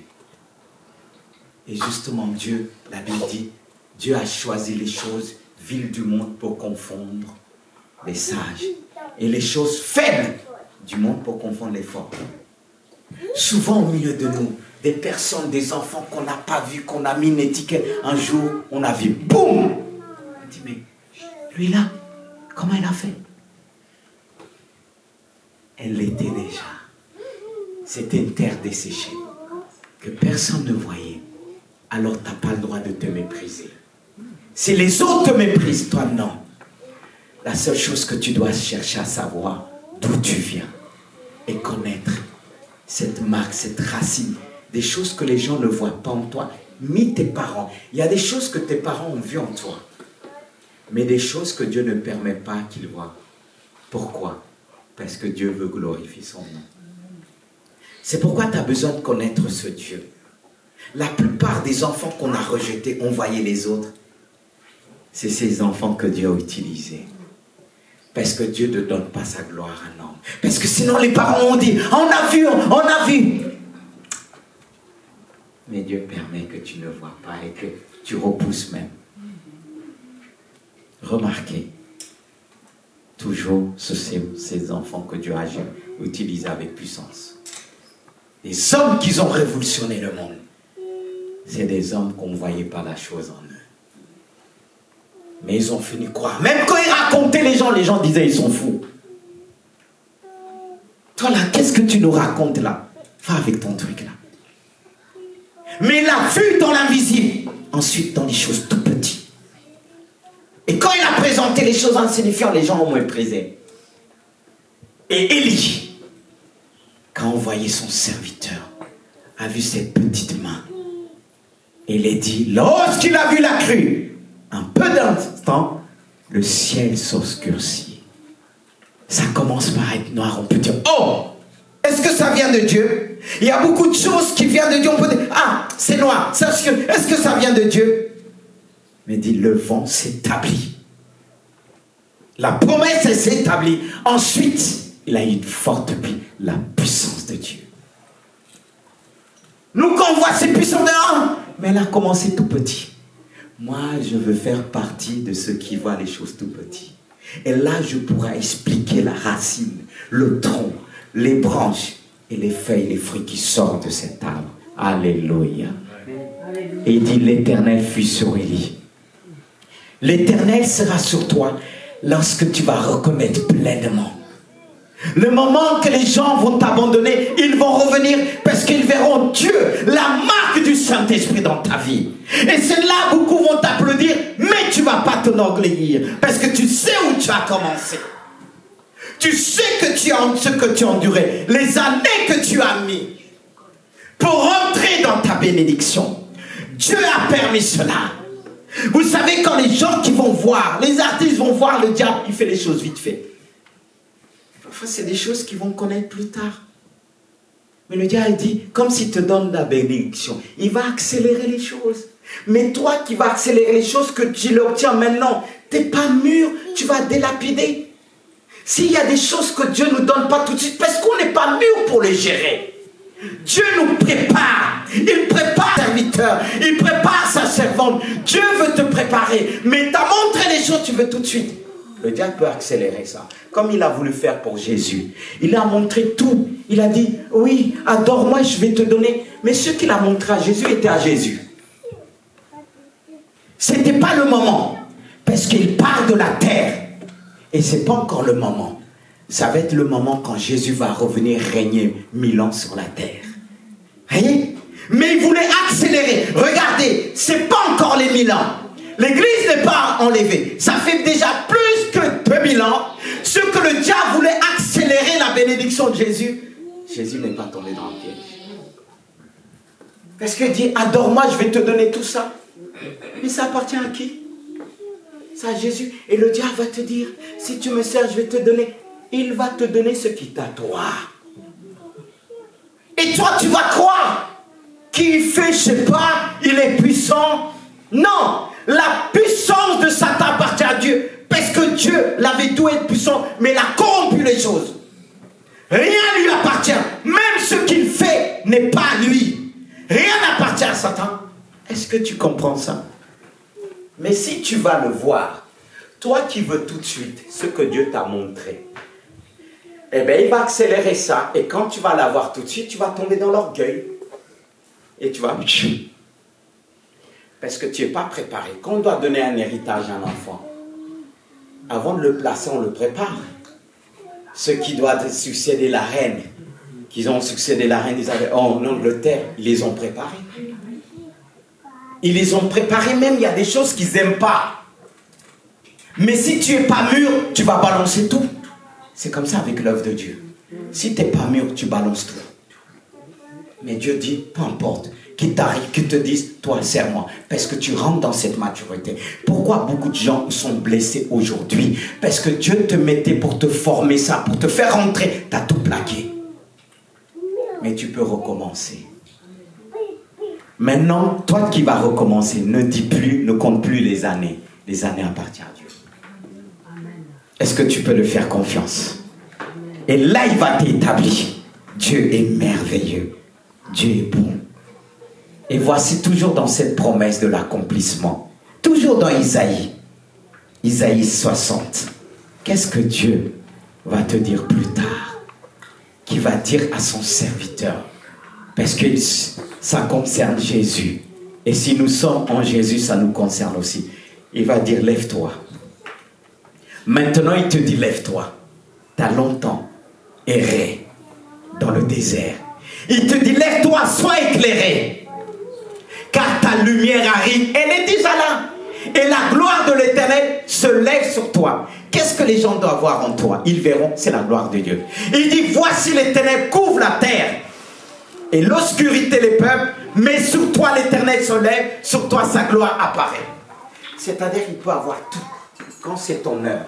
Et justement, Dieu, la Bible dit, Dieu a choisi les choses viles du monde pour confondre les sages. Et les choses faibles du monde pour confondre les forts. Souvent au milieu de nous, des personnes, des enfants qu'on n'a pas vus, qu'on a mis une étiquette, un jour, on a vu, boum! On dit, mais lui là, comment il a fait? Elle l'était déjà. C'était une terre desséchée, que personne ne voyait. Alors tu n'as pas le droit de te mépriser. Si les autres te méprisent, toi non. La seule chose que tu dois chercher à savoir, d'où tu viens, et connaître cette marque, cette racine, des choses que les gens ne voient pas en toi, ni tes parents. Il y a des choses que tes parents ont vues en toi, mais des choses que Dieu ne permet pas qu'ils voient. Pourquoi? Parce que Dieu veut glorifier son nom. C'est pourquoi tu as besoin de connaître ce Dieu. La plupart des enfants qu'on a rejetés, on voyait les autres. C'est ces enfants que Dieu a utilisés. Parce que Dieu ne donne pas sa gloire à un homme. Parce que sinon les parents ont dit, on a vu. Mais Dieu permet que tu ne vois pas et que tu repousses même. Remarquez, toujours ces enfants que Dieu a utilisés avec puissance. Les hommes qui ont révolutionné le monde, c'est des hommes qu'on ne voyait pas la chose en eux. Mais ils ont fini croire. Même quand ils racontaient les gens disaient ils sont fous. Toi là, qu'est-ce que tu nous racontes là? Va avec ton truc là. Mais il a vu dans l'invisible, ensuite dans les choses tout petites. Et quand il a présenté les choses insignifiantes, les gens ont méprisé. Et Élie, quand on voyait son serviteur, a vu cette petite main. Et il est dit, lorsqu'il a vu la crue, un peu d'instant, le ciel s'obscurcit. Ça commence par être noir. On peut dire, oh, est-ce que ça vient de Dieu? Il y a beaucoup de choses qui viennent de Dieu. On peut dire, ah, c'est noir. Est-ce que ça vient de Dieu? Mais dit, le vent s'établit. La promesse, elle s'établit. Ensuite, il a eu une forte pluie. La puissance de Dieu. Nous, quand on voit ces puissances dehors, mais elle a commencé tout petit. Moi, je veux faire partie de ceux qui voient les choses tout petits. Et là, je pourrais expliquer la racine, le tronc, les branches et les feuilles, les fruits qui sortent de cet arbre. Alléluia. Et il dit, l'Éternel fut sur Élie. L'Éternel sera sur toi lorsque tu vas reconnaître pleinement. Le moment que les gens vont t'abandonner, ils vont revenir parce qu'ils verront Dieu, la marque du Saint-Esprit dans ta vie. Et c'est là beaucoup vont t'applaudir, mais tu ne vas pas t'enorgueillir parce que tu sais où tu as commencé. Tu sais que ce que tu as enduré, les années que tu as mis. pour rentrer dans ta bénédiction. Dieu a permis cela. Vous savez, quand les gens qui vont voir, les artistes vont voir le diable, il fait les choses vite fait. Parfois, c'est des choses qu'ils vont connaître plus tard. Mais le diable dit, comme s'il te donne la bénédiction, il va accélérer les choses. Mais toi qui vas accélérer les choses, que tu l'obtiens maintenant, tu n'es pas mûr, tu vas délapider. S'il y a des choses que Dieu ne nous donne pas tout de suite, parce qu'on n'est pas mûr pour les gérer. Dieu nous prépare. Il prépare le serviteur. Il prépare sa servante. Dieu veut te préparer. Mais tu as montré les choses, tu veux tout de suite. Le diable peut accélérer ça. Comme il a voulu faire pour Jésus. Il a montré tout. Il a dit, oui, adore-moi, je vais te donner. Mais ce qu'il a montré à Jésus était à Jésus. Ce n'était pas le moment. Parce qu'il part de la terre. Et ce n'est pas encore le moment. Ça va être le moment quand Jésus va revenir régner 1000 ans sur la terre. Voyez? Mais il voulait accélérer. Regardez, ce n'est pas encore les 1000 ans. L'église n'est pas enlevée. Ça fait déjà plus que 2000 ans. Ce que le diable voulait accélérer la bénédiction de Jésus, Jésus n'est pas tombé dans le piège. Parce qu'il dit, adore-moi, je vais te donner tout ça. Mais ça appartient à qui? C'est à Jésus. Et le diable va te dire, si tu me sers, je vais te donner. Il va te donner ce qui est à toi. Et toi, tu vas croire qu'il fait, je ne sais pas, il est puissant. Non, la puissance de Satan appartient à Dieu. Parce que Dieu l'avait tout être puissant, mais il a corrompu les choses. Rien ne lui appartient. Même ce qu'il fait n'est pas à lui. Rien n'appartient à Satan. Est-ce que tu comprends ça? Mais si tu vas le voir, toi qui veux tout de suite ce que Dieu t'a montré, eh bien, il va accélérer ça. Et quand tu vas l'avoir tout de suite, tu vas tomber dans l'orgueil. Et tu vas... Parce que tu n'es pas préparé. Quand on doit donner un héritage à un enfant, avant de le placer, on le prépare. Ceux qui doivent succéder la reine, qu'ils ont succédé la reine en Angleterre, ils les ont préparés. Ils les ont préparés même, il y a des choses qu'ils n'aiment pas. Mais si tu n'es pas mûr, tu vas balancer tout. C'est comme ça avec l'œuvre de Dieu. Si tu n'es pas mûr, tu balances tout. Mais Dieu dit, peu importe, qui t'arrive, qui te dise, toi, sers-moi. Parce que tu rentres dans cette maturité. Pourquoi beaucoup de gens sont blessés aujourd'hui? Parce que Dieu te mettait pour te former ça, pour te faire rentrer. Tu as tout plaqué. Mais tu peux recommencer. Maintenant, toi qui vas recommencer, ne compte plus les années. Les années appartiennent à Dieu. Est-ce que tu peux le faire confiance? Et là, il va t'établir. Dieu est merveilleux. Dieu est bon. Et voici toujours dans cette promesse de l'accomplissement. Toujours dans Isaïe. Isaïe 60. Qu'est-ce que Dieu va te dire plus tard? Qui va dire à son serviteur? Parce que ça concerne Jésus. Et si nous sommes en Jésus, ça nous concerne aussi. Il va dire, lève-toi. Maintenant, il te dit, lève-toi. Tu as longtemps erré dans le désert. Il te dit, lève-toi, sois éclairé. Car ta lumière arrive. Elle est déjà là. Et la gloire de l'Éternel se lève sur toi. Qu'est-ce que les gens doivent voir en toi? Ils verront, c'est la gloire de Dieu. Il dit, voici les ténèbres couvrent la terre. Et l'obscurité les peuples. Mais sur toi l'Éternel se lève. Sur toi sa gloire apparaît. C'est-à-dire qu'il peut avoir tout. Quand c'est ton heure.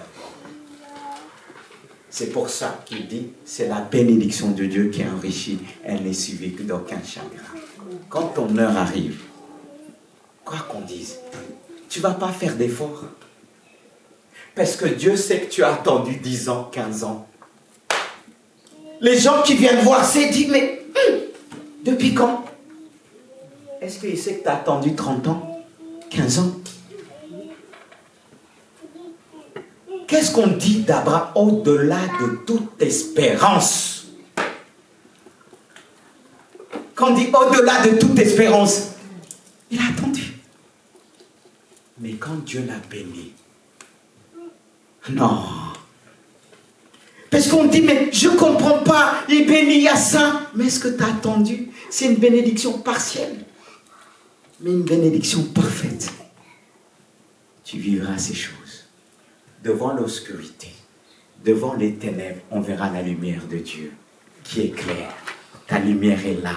C'est pour ça qu'il dit, c'est la bénédiction de Dieu qui enrichit, elle n'est suivie d'aucun chagrin. Quand ton heure arrive, quoi qu'on dise, tu ne vas pas faire d'efforts. Parce que Dieu sait que tu as attendu 10 ans, 15 ans. Les gens qui viennent voir, c'est dit, mais depuis quand? Est-ce qu'il sait que tu as attendu 30 ans, 15 ans? Qu'est-ce qu'on dit d'Abraham? Au-delà de toute espérance. Quand on dit au-delà de toute espérance, il a attendu. Mais quand Dieu l'a béni, non. Parce qu'on dit, mais je ne comprends pas, il bénit à ça. Mais est-ce que tu as attendu? C'est une bénédiction partielle. Mais une bénédiction parfaite. Tu vivras ces choses. Devant l'obscurité, devant les ténèbres, on verra la lumière de Dieu qui éclaire. Ta lumière est là.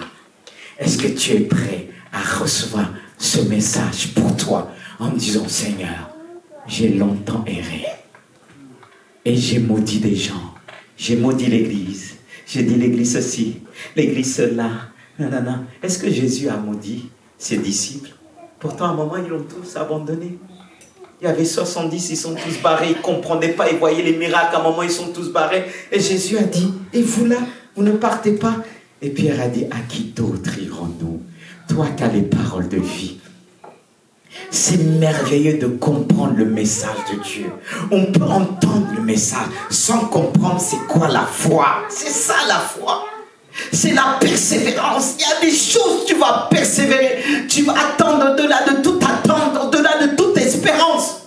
Est-ce que tu es prêt à recevoir ce message pour toi en me disant, Seigneur, j'ai longtemps erré et j'ai maudit des gens, j'ai maudit l'église, j'ai dit l'église ceci, l'église cela, nanana. Est-ce que Jésus a maudit ses disciples? Pourtant à un moment ils l'ont tous abandonné. Il y avait 70, ils sont tous barrés, ils ne comprenaient pas, ils voyaient les miracles, à un moment ils sont tous barrés. Et Jésus a dit, et vous là, vous ne partez pas? Et Pierre a dit, à qui d'autre irons-nous? Toi qui as les paroles de vie. C'est merveilleux de comprendre le message de Dieu. On peut entendre le message sans comprendre c'est quoi la foi. C'est ça la foi. C'est la persévérance. Il y a des choses, tu vas persévérer. Tu vas attendre au-delà de toute attente, au-delà de toute espérance.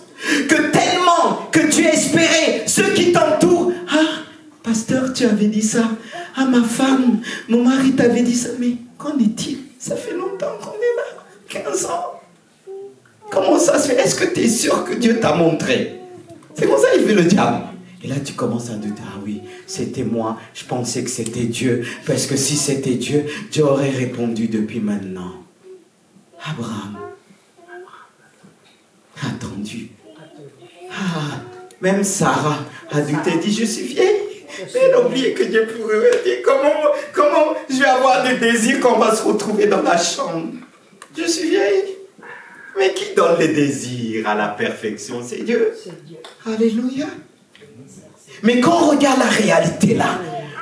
Que tellement que tu as espéré, ceux qui t'entourent. Ah, pasteur, tu avais dit ça. Ah, ma femme, mon mari t'avait dit ça. Mais qu'en est-il? Ça fait longtemps qu'on est là. 15 ans. Comment ça se fait? Est-ce que tu es sûr que Dieu t'a montré? C'est comme ça qu'il fait le diable. Et là, tu commences à douter. Ah oui, c'était moi. Je pensais que c'était Dieu. Parce que si c'était Dieu, Dieu aurait répondu depuis maintenant. Abraham a attendu. Ah, même Sarah a douté. Elle dit, je suis vieille. Mais elle a oublié que Dieu pourrait dire, comment je vais avoir des désirs qu'on va se retrouver dans la chambre? Je suis vieille. Mais qui donne les désirs à la perfection? C'est Dieu. Alléluia. Mais quand on regarde la réalité là,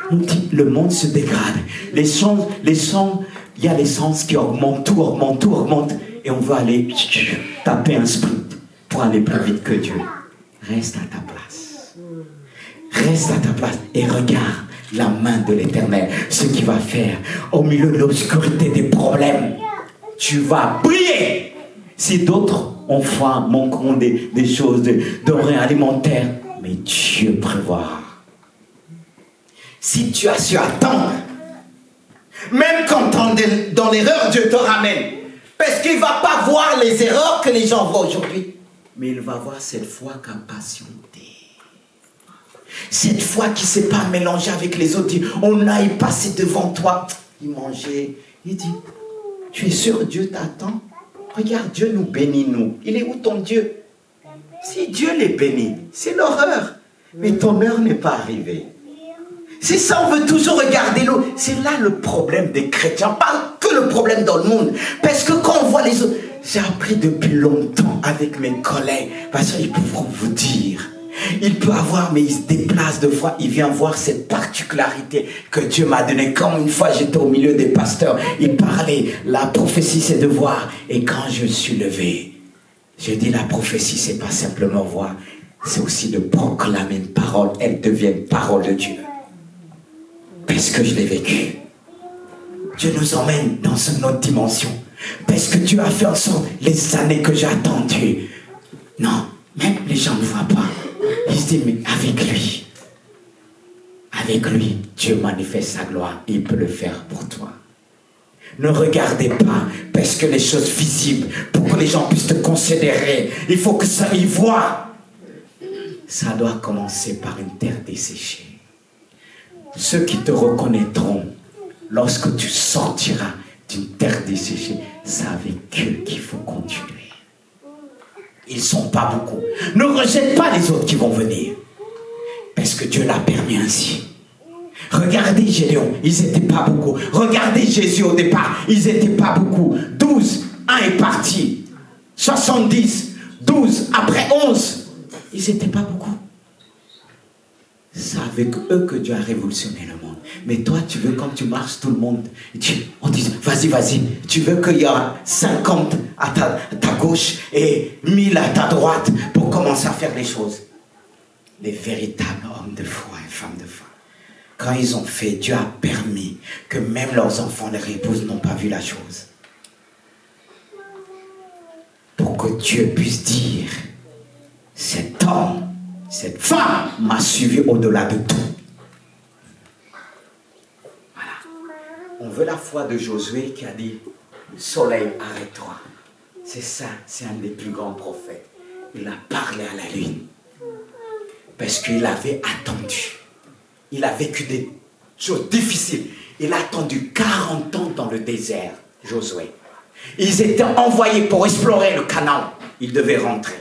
on dit le monde se dégrade. Les sons, il y a les sens qui augmentent, tout augmente. Et on veut aller taper un sprint pour aller plus vite que Dieu. Reste à ta place. Reste à ta place et regarde la main de l'Éternel. Ce qu'il va faire au milieu de l'obscurité des problèmes. Tu vas briller. Si d'autres ont faim, manqueront des choses, de denrées alimentaires, mais Dieu prévoira. Si tu as su attendre, même quand tu es dans l'erreur, Dieu te ramène. Parce qu'il ne va pas voir les erreurs que les gens voient aujourd'hui, mais il va voir cette foi qui a patienté. Cette foi qui ne s'est pas mélangée avec les autres. On a passé devant toi, il mangeait. Il dit, tu es sûr Dieu t'attend? Regarde, Dieu nous bénit, nous. Il est où ton Dieu? Si Dieu les bénit, c'est l'horreur. Mais ton heure n'est pas arrivée. C'est ça, on veut toujours regarder l'autre. C'est là le problème des chrétiens. Pas que le problème dans le monde. Parce que quand on voit les autres... J'ai appris depuis longtemps avec mes collègues. Parce qu'ils pourront vous dire... Il peut avoir, mais il se déplace de fois, il vient voir cette particularité que Dieu m'a donnée. Comme une fois j'étais au milieu des pasteurs, il parlait, la prophétie c'est de voir. Et quand je suis levé, je dis la prophétie c'est pas simplement voir, c'est aussi de proclamer une parole, elle devient une parole de Dieu. Parce que je l'ai vécu. Dieu nous emmène dans une autre dimension. Parce que Dieu a fait en sorte, les années que j'ai attendues, non, même les gens ne voient pas. Il se dit, mais avec lui, Dieu manifeste sa gloire. Il peut le faire pour toi. Ne regardez pas, parce que les choses visibles, pour que les gens puissent te considérer, il faut que ça y voit. Ça doit commencer par une terre desséchée. Ceux qui te reconnaîtront, lorsque tu sortiras d'une terre desséchée, c'est avec eux qu'il faut continuer. Ils ne sont pas beaucoup. Ne rejette pas les autres qui vont venir. Parce que Dieu l'a permis ainsi. Regardez Gédéon, ils n'étaient pas beaucoup. Regardez Jésus au départ, ils n'étaient pas beaucoup. 12, un est parti. 70, 12, après 11. Ils n'étaient pas beaucoup. C'est avec eux que Dieu a révolutionné le monde. Mais toi, tu veux quand tu marches, tout le monde, on dit, vas-y. Tu veux qu'il y ait 50 à ta gauche et 1000 à ta droite pour commencer à faire les choses. Les véritables hommes de foi et femmes de foi. Quand ils ont fait, Dieu a permis que même leurs enfants, leurs épouses n'ont pas vu la chose. Pour que Dieu puisse dire, cet homme, cette femme m'a suivi au-delà de tout. Voilà. On veut la foi de Josué qui a dit, soleil, arrête-toi. C'est ça, c'est un des plus grands prophètes. Il a parlé à la lune. Parce qu'il avait attendu. Il a vécu des choses difficiles. Il a attendu 40 ans dans le désert, Josué. Ils étaient envoyés pour explorer le Canaan. Il devait rentrer.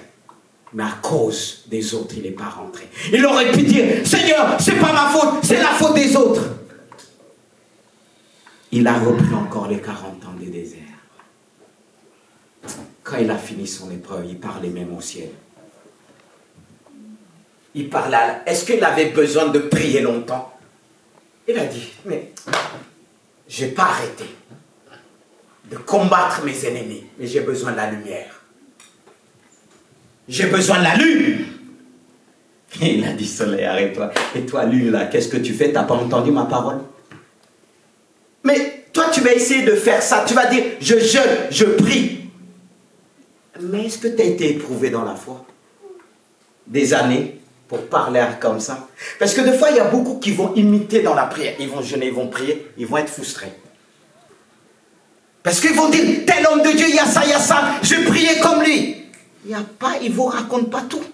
Mais à cause des autres, il n'est pas rentré. Il aurait pu dire, Seigneur, c'est pas ma faute, c'est la faute des autres. Il a repris encore les 40 ans du désert. Quand il a fini son épreuve, il parlait même au ciel. Il parlait est-ce qu'il avait besoin de prier longtemps? Il a dit, mais je n'ai pas arrêté de combattre mes ennemis, mais j'ai besoin de la lumière. J'ai besoin de la lune. Et il a dit, soleil, arrête-toi. Et toi, lune, là, qu'est-ce que tu fais? Tu n'as pas entendu ma parole? Mais toi, tu vas essayer de faire ça. Tu vas dire, je jeûne, je prie. Mais est-ce que tu as été éprouvé dans la foi? Des années pour parler comme ça? Parce que des fois, il y a beaucoup qui vont imiter dans la prière. Ils vont jeûner, ils vont prier, ils vont être frustrés. Parce qu'ils vont dire, tel homme de Dieu, il y a ça, je priais comme lui. Il n'y a pas, il ne vous raconte pas tout.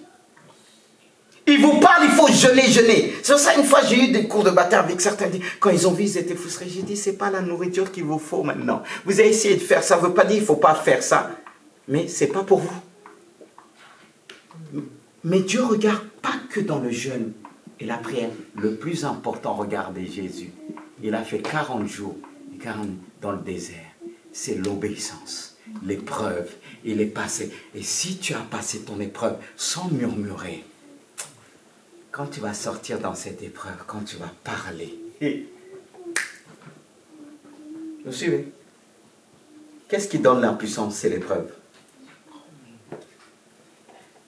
Il vous parle, il faut jeûner. C'est pour ça, une fois, j'ai eu des cours de bataille avec certains. Quand ils ont vu, ils étaient frustrés. J'ai dit, ce n'est pas la nourriture qu'il vous faut maintenant. Vous avez essayé de faire ça. Ça ne veut pas dire qu'il ne faut pas faire ça. Mais ce n'est pas pour vous. Mais Dieu ne regarde pas que dans le jeûne et la prière. Le plus important, regardez Jésus. Il a fait 40 jours, 40 dans le désert. C'est l'obéissance, l'épreuve. Il est passé. Et si tu as passé ton épreuve sans murmurer, quand tu vas sortir dans cette épreuve, quand tu vas parler, vous suivez? Qu'est-ce qui donne la puissance? C'est l'épreuve.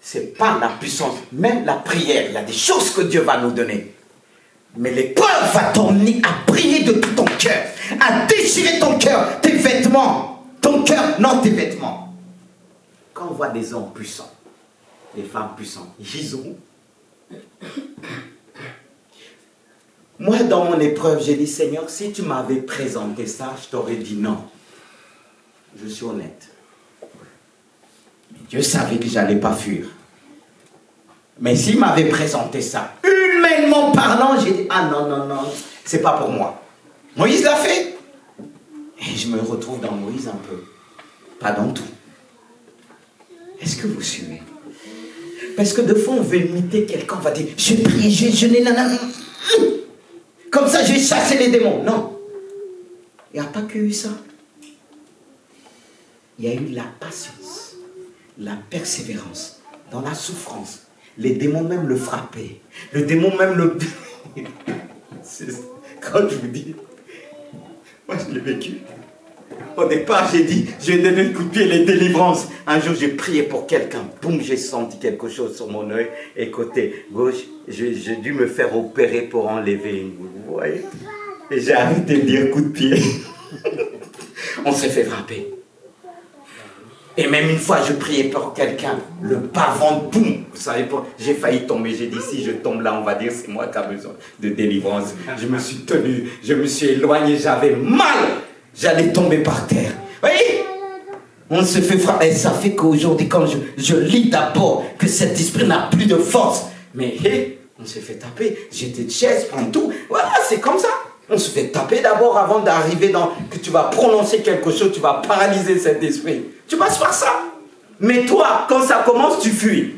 C'est pas la puissance, même la prière. Il y a des choses que Dieu va nous donner. Mais l'épreuve va t'emmener à prier de tout ton cœur, à déchirer ton cœur, tes vêtements. Ton cœur, non tes vêtements. Quand on voit des hommes puissants, des femmes puissantes, ils ont. Moi, dans mon épreuve, j'ai dit, Seigneur, si tu m'avais présenté ça, je t'aurais dit non. Je suis honnête. Mais Dieu savait que je n'allais pas fuir. Mais s'il m'avait présenté ça, humainement parlant, j'ai dit, ah non, c'est pas pour moi. Moïse l'a fait. Et je me retrouve dans Moïse un peu. Pas dans tout. Est-ce que vous suivez? Parce que de fois, on veut imiter quelqu'un, on va dire, je prie, je n'ai nanana. Comme ça, je vais chasser les démons. Non. Il n'y a pas que eu ça. Il y a eu la patience, la persévérance, dans la souffrance. Les démons même le frappaient. Le démon même le... Quand je vous dis, moi je l'ai vécu. Au départ, j'ai dit, je vais donner le coup de pied, les délivrances. Un jour, j'ai prié pour quelqu'un. Boum, j'ai senti quelque chose sur mon œil. Et côté gauche, j'ai dû me faire opérer pour enlever une boule. Vous voyez? Et j'ai arrêté de dire coup de pied. On s'est fait frapper. Et même une fois, je priais pour quelqu'un. Le bas-ventre, boum. Vous savez pas, j'ai failli tomber. J'ai dit, si je tombe là, on va dire, c'est moi qui ai besoin de délivrance. Je me suis tenu, je me suis éloigné, j'avais mal. J'allais tomber par terre. Vous voyez? On se fait frapper. Et ça fait qu'aujourd'hui, quand je lis d'abord que cet esprit n'a plus de force. Mais on se fait taper. J'étais de chaise, prendre tout. Voilà, c'est comme ça. On se fait taper d'abord avant d'arriver dans... Que tu vas prononcer quelque chose, tu vas paralyser cet esprit. Tu passes par ça. Mais toi, quand ça commence, tu fuis.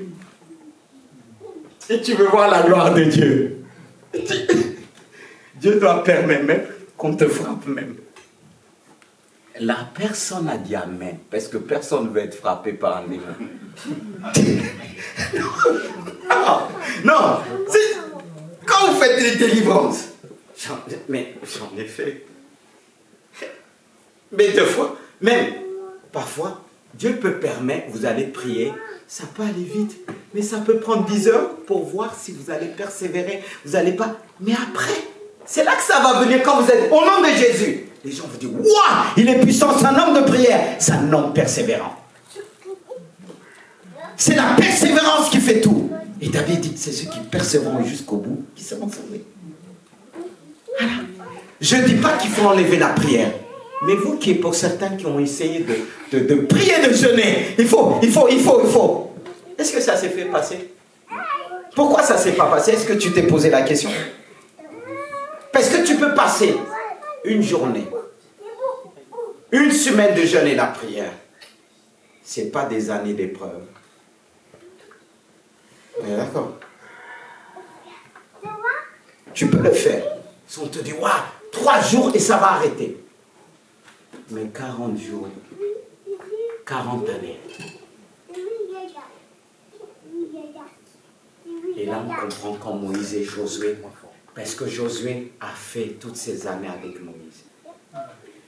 Et tu veux voir la gloire de Dieu. Dieu doit permettre même qu'on te frappe même. La personne a dit amen, parce que personne ne veut être frappé par un démon. Non, quand vous faites des délivrances, mais j'en ai fait. Mais deux fois, même, parfois, Dieu peut permettre, vous allez prier, ça peut aller vite, mais ça peut prendre 10 heures pour voir si vous allez persévérer, vous n'allez pas. Mais après, c'est là que ça va venir quand vous êtes au nom de Jésus. Les gens vous disent, waouh, il est puissant, c'est un homme de prière. C'est un homme persévérant. C'est la persévérance qui fait tout. Et David dit, c'est ceux qui persévèrent jusqu'au bout qui seront sauvés. Voilà. Je ne dis pas qu'il faut enlever la prière. Mais vous qui, pour certains qui ont essayé de prier, de jeûner, il faut. Est-ce que ça s'est fait passer? Pourquoi ça ne s'est pas passé? Est-ce que tu t'es posé la question? Parce que tu peux passer. une journée, une semaine de jeûne et la prière, ce n'est pas des années d'épreuve. On est d'accord? Tu peux le faire. Si on te dit, waouh, 3 jours et ça va arrêter. Mais 40 jours, 40 années. Et là, on comprend quand Moïse et Josué, parce que Josué a fait toutes ces années avec Moïse.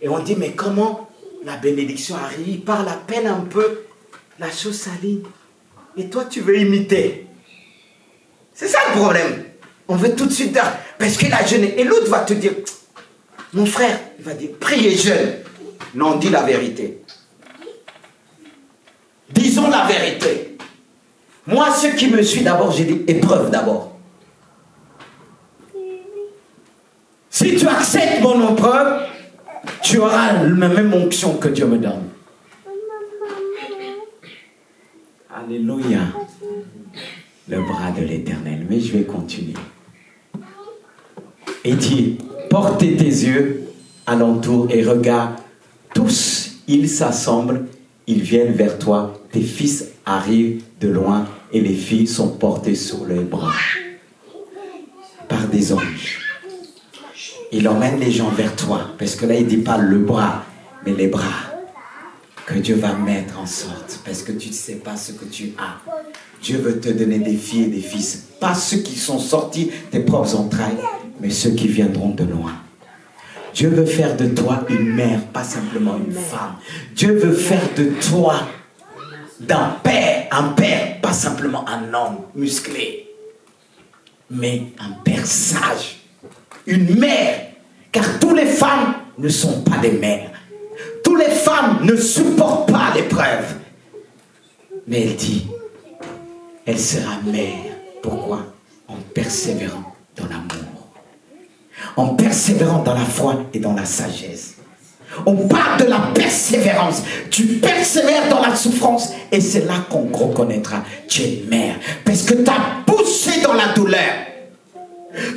Et on dit, mais comment la bénédiction arrive? Il parle à peine un peu, la chose s'aligne. Et toi, tu veux imiter. C'est ça le problème. On veut tout de suite, parce qu'il a jeûné. Et l'autre va te dire, mon frère, il va dire, priez jeûne. Non, dis la vérité. Disons la vérité. Moi, ceux qui me suivent d'abord, j'ai dit épreuve d'abord. Si tu acceptes mon épreuve, tu auras la même onction que Dieu me donne. Alléluia. Le bras de l'Éternel. Mais je vais continuer. Et dit, porte tes yeux alentour et regarde. Tous, ils s'assemblent, ils viennent vers toi. Tes fils arrivent de loin et les filles sont portées sur les bras par des anges. Il emmène les gens vers toi, parce que là il ne dit pas le bras, mais les bras que Dieu va mettre en sorte, parce que tu ne sais pas ce que tu as. Dieu veut te donner des filles et des fils, pas ceux qui sont sortis des propres entrailles, mais ceux qui viendront de loin. Dieu veut faire de toi une mère, pas simplement une femme. Dieu veut faire de toi un père, pas simplement un homme musclé, mais un père sage, une mère, car toutes les femmes ne sont pas des mères. Toutes les femmes ne supportent pas l'épreuve. Mais elle dit, elle sera mère. Pourquoi? En persévérant dans l'amour, en persévérant dans la foi et dans la sagesse. On parle de la persévérance. Tu persévères dans la souffrance et c'est là qu'on reconnaîtra. Tu es mère. Parce que tu as poussé dans la douleur.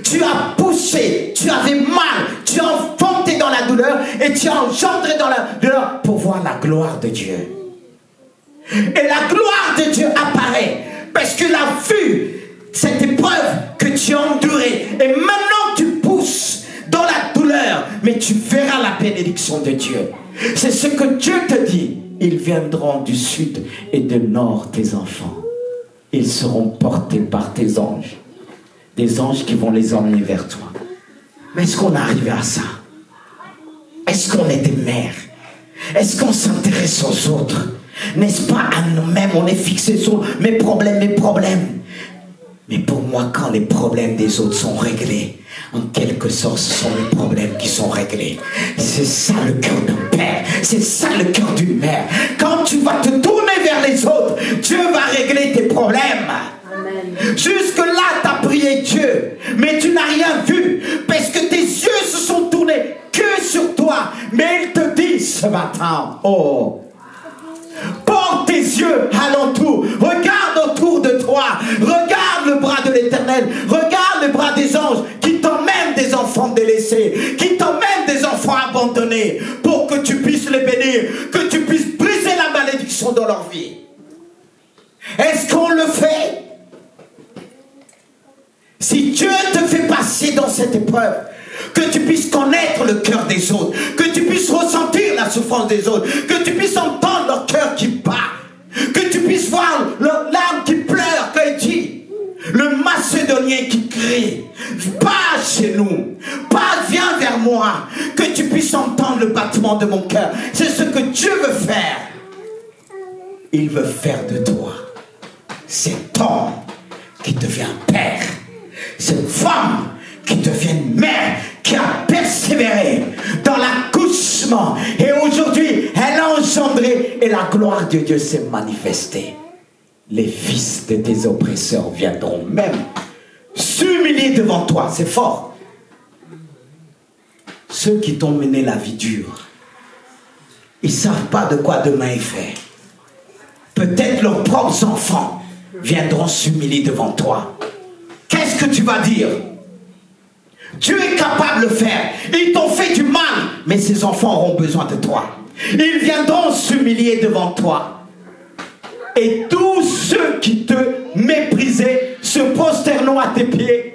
Tu as poussé, tu avais mal, tu as enfanté dans la douleur et tu as engendré dans la douleur pour voir la gloire de Dieu. Et la gloire de Dieu apparaît parce qu'il a vu cette épreuve que tu as endurée. Et maintenant tu pousses dans la douleur, mais tu verras la bénédiction de Dieu. C'est ce que Dieu te dit. Ils viendront du sud et du nord, tes enfants. Ils seront portés par tes anges. Des anges qui vont les emmener vers toi. Mais est-ce qu'on est arrivé à ça? Est-ce qu'on est des mères? Est-ce qu'on s'intéresse aux autres? N'est-ce pas à nous-mêmes, on est fixé sur mes problèmes. Mais pour moi, quand les problèmes des autres sont réglés, en quelque sorte, ce sont les problèmes qui sont réglés. C'est ça le cœur d'un père. C'est ça le cœur d'une mère. Quand tu vas te tourner vers les autres, Dieu va régler tes problèmes. Jusque-là, tu as prié Dieu, mais tu n'as rien vu, parce que tes yeux se sont tournés que sur toi. Mais il te dit ce matin, oh, porte tes yeux alentour, regarde autour de toi, regarde le bras de l'Éternel, regarde le bras des anges qui t'emmènent des enfants délaissés, qui t'emmènent des enfants abandonnés, pour que tu puisses les bénir, que tu puisses briser la malédiction dans leur vie. Est-ce qu'on le fait? Si Dieu te fait passer dans cette épreuve, que tu puisses connaître le cœur des autres, que tu puisses ressentir la souffrance des autres, que tu puisses entendre leur cœur qui bat, que tu puisses voir leur larme qui pleure quand il dit, le Macédonien qui crie, pas chez nous, pas viens vers moi, que tu puisses entendre le battement de mon cœur. C'est ce que Dieu veut faire. Il veut faire de toi cet homme qui devient père, cette femme qui devient mère, qui a persévéré dans l'accouchement. Et aujourd'hui, elle a engendré et la gloire de Dieu s'est manifestée. Les fils de tes oppresseurs viendront même s'humilier devant toi. C'est fort. Ceux qui t'ont mené la vie dure, ils ne savent pas de quoi demain est fait. Peut-être leurs propres enfants viendront s'humilier devant toi. Qu'est-ce que tu vas dire? Dieu est capable de le faire. Ils t'ont fait du mal. mais ces enfants auront besoin de toi. Ils viendront s'humilier devant toi. Et tous ceux qui te méprisaient se prosterneront à tes pieds.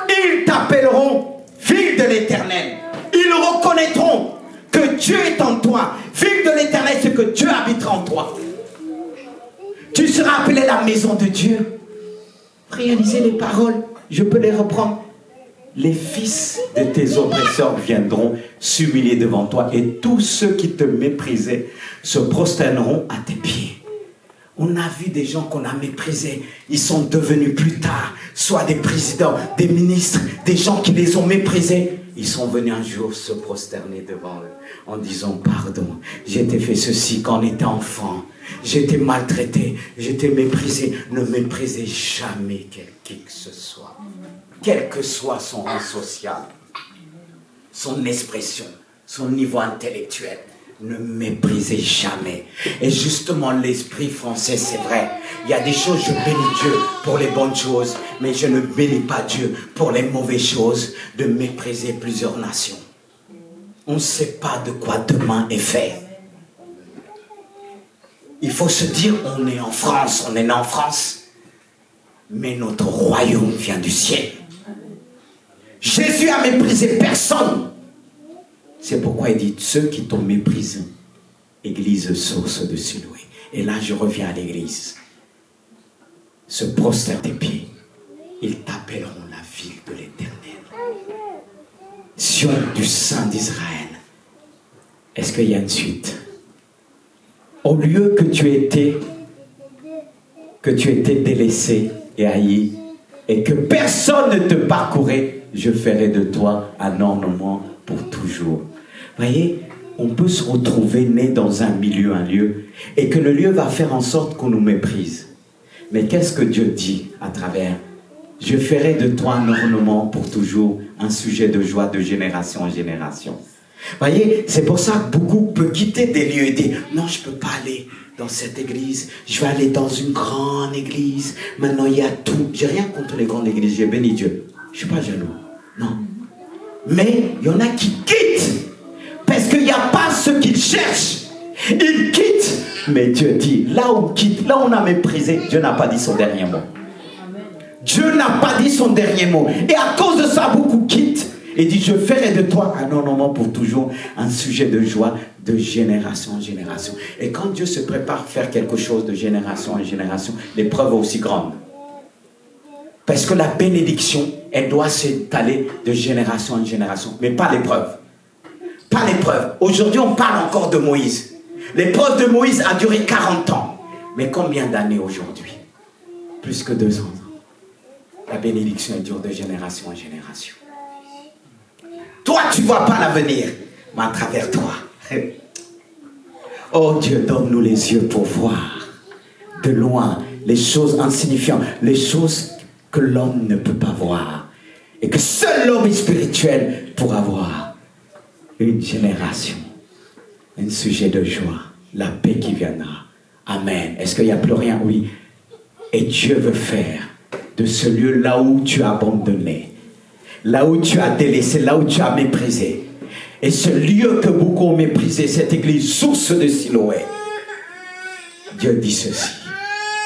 Ils t'appelleront fille de l'Éternel. Ils reconnaîtront que Dieu est en toi. Fille de l'Éternel, c'est que Dieu habitera en toi. Tu seras appelé la maison de Dieu. Réalisez les paroles, je peux les reprendre. Les fils de tes oppresseurs viendront s'humilier devant toi et tous ceux qui te méprisaient se prosterneront à tes pieds. On a vu des gens qu'on a méprisés, ils sont devenus plus tard soit des présidents, des ministres, des gens qui les ont méprisés. Ils sont venus un jour se prosterner devant eux en disant pardon, j'ai fait ceci quand on était enfant, j'ai été maltraité, j'ai été méprisé. Ne méprisez jamais qui que ce soit, quel que soit son rang social, son expression, son niveau intellectuel. Ne méprisez jamais. Et justement, l'esprit français, c'est vrai. Il y a des choses, je bénis Dieu pour les bonnes choses, mais je ne bénis pas Dieu pour les mauvaises choses, de mépriser plusieurs nations. On ne sait pas de quoi demain est fait. Il faut se dire, on est en France, on est né en France, mais notre royaume vient du ciel. Jésus a méprisé personne. C'est pourquoi il dit, ceux qui t'ont méprisé, église source de Siloé. Et là, je reviens à l'église. Se prosternent tes pieds. Ils t'appelleront la ville de l'Éternel. Sion du Saint d'Israël. Est-ce qu'il y a une suite? Au lieu que tu étais délaissé et haï, et que personne ne te parcourait, je ferai de toi un ornement pour toujours. Voyez, on peut se retrouver né dans un milieu, un lieu, et que le lieu va faire en sorte qu'on nous méprise. Mais qu'est-ce que Dieu dit à travers? Je ferai de toi un ornement pour toujours, un sujet de joie de génération en génération. Voyez, c'est pour ça que beaucoup peuvent quitter des lieux et dire, non, je ne peux pas aller dans cette église, je vais aller dans une grande église, maintenant il y a tout. J'ai rien contre les grandes églises, j'ai béni Dieu. Je ne suis pas jaloux, non. Mais il y en a qui quittent parce qu'il n'y a pas ce qu'ils cherchent. Ils quittent. Mais Dieu dit, là où on quitte, là où on a méprisé, Dieu n'a pas dit son dernier mot. Dieu n'a pas dit son dernier mot. Et à cause de ça, beaucoup quittent. Et dit, je ferai de toi un ornement pour toujours, un sujet de joie de génération en génération. Et quand Dieu se prépare à faire quelque chose de génération en génération, l'épreuve est aussi grande. Parce que la bénédiction, elle doit s'étaler de génération en génération. Mais pas l'épreuve. Pas l'épreuve. Aujourd'hui, on parle encore de Moïse. L'épreuve de Moïse a duré 40 ans. Mais combien d'années aujourd'hui? Plus que 2 ans. La bénédiction, elle dure de génération en génération. Toi, tu ne vois pas l'avenir, mais à travers toi. Oh Dieu, donne-nous les yeux pour voir de loin les choses insignifiantes, les choses que l'homme ne peut pas voir. Et que seul l'homme spirituel pourra voir. Une génération, un sujet de joie, la paix qui viendra. Amen. Est-ce qu'il n'y a plus rien? Oui. Et Dieu veut faire de ce lieu là où tu as abandonné, là où tu as délaissé, là où tu as méprisé. Et ce lieu que beaucoup ont méprisé, cette église source de Siloé. Dieu dit ceci.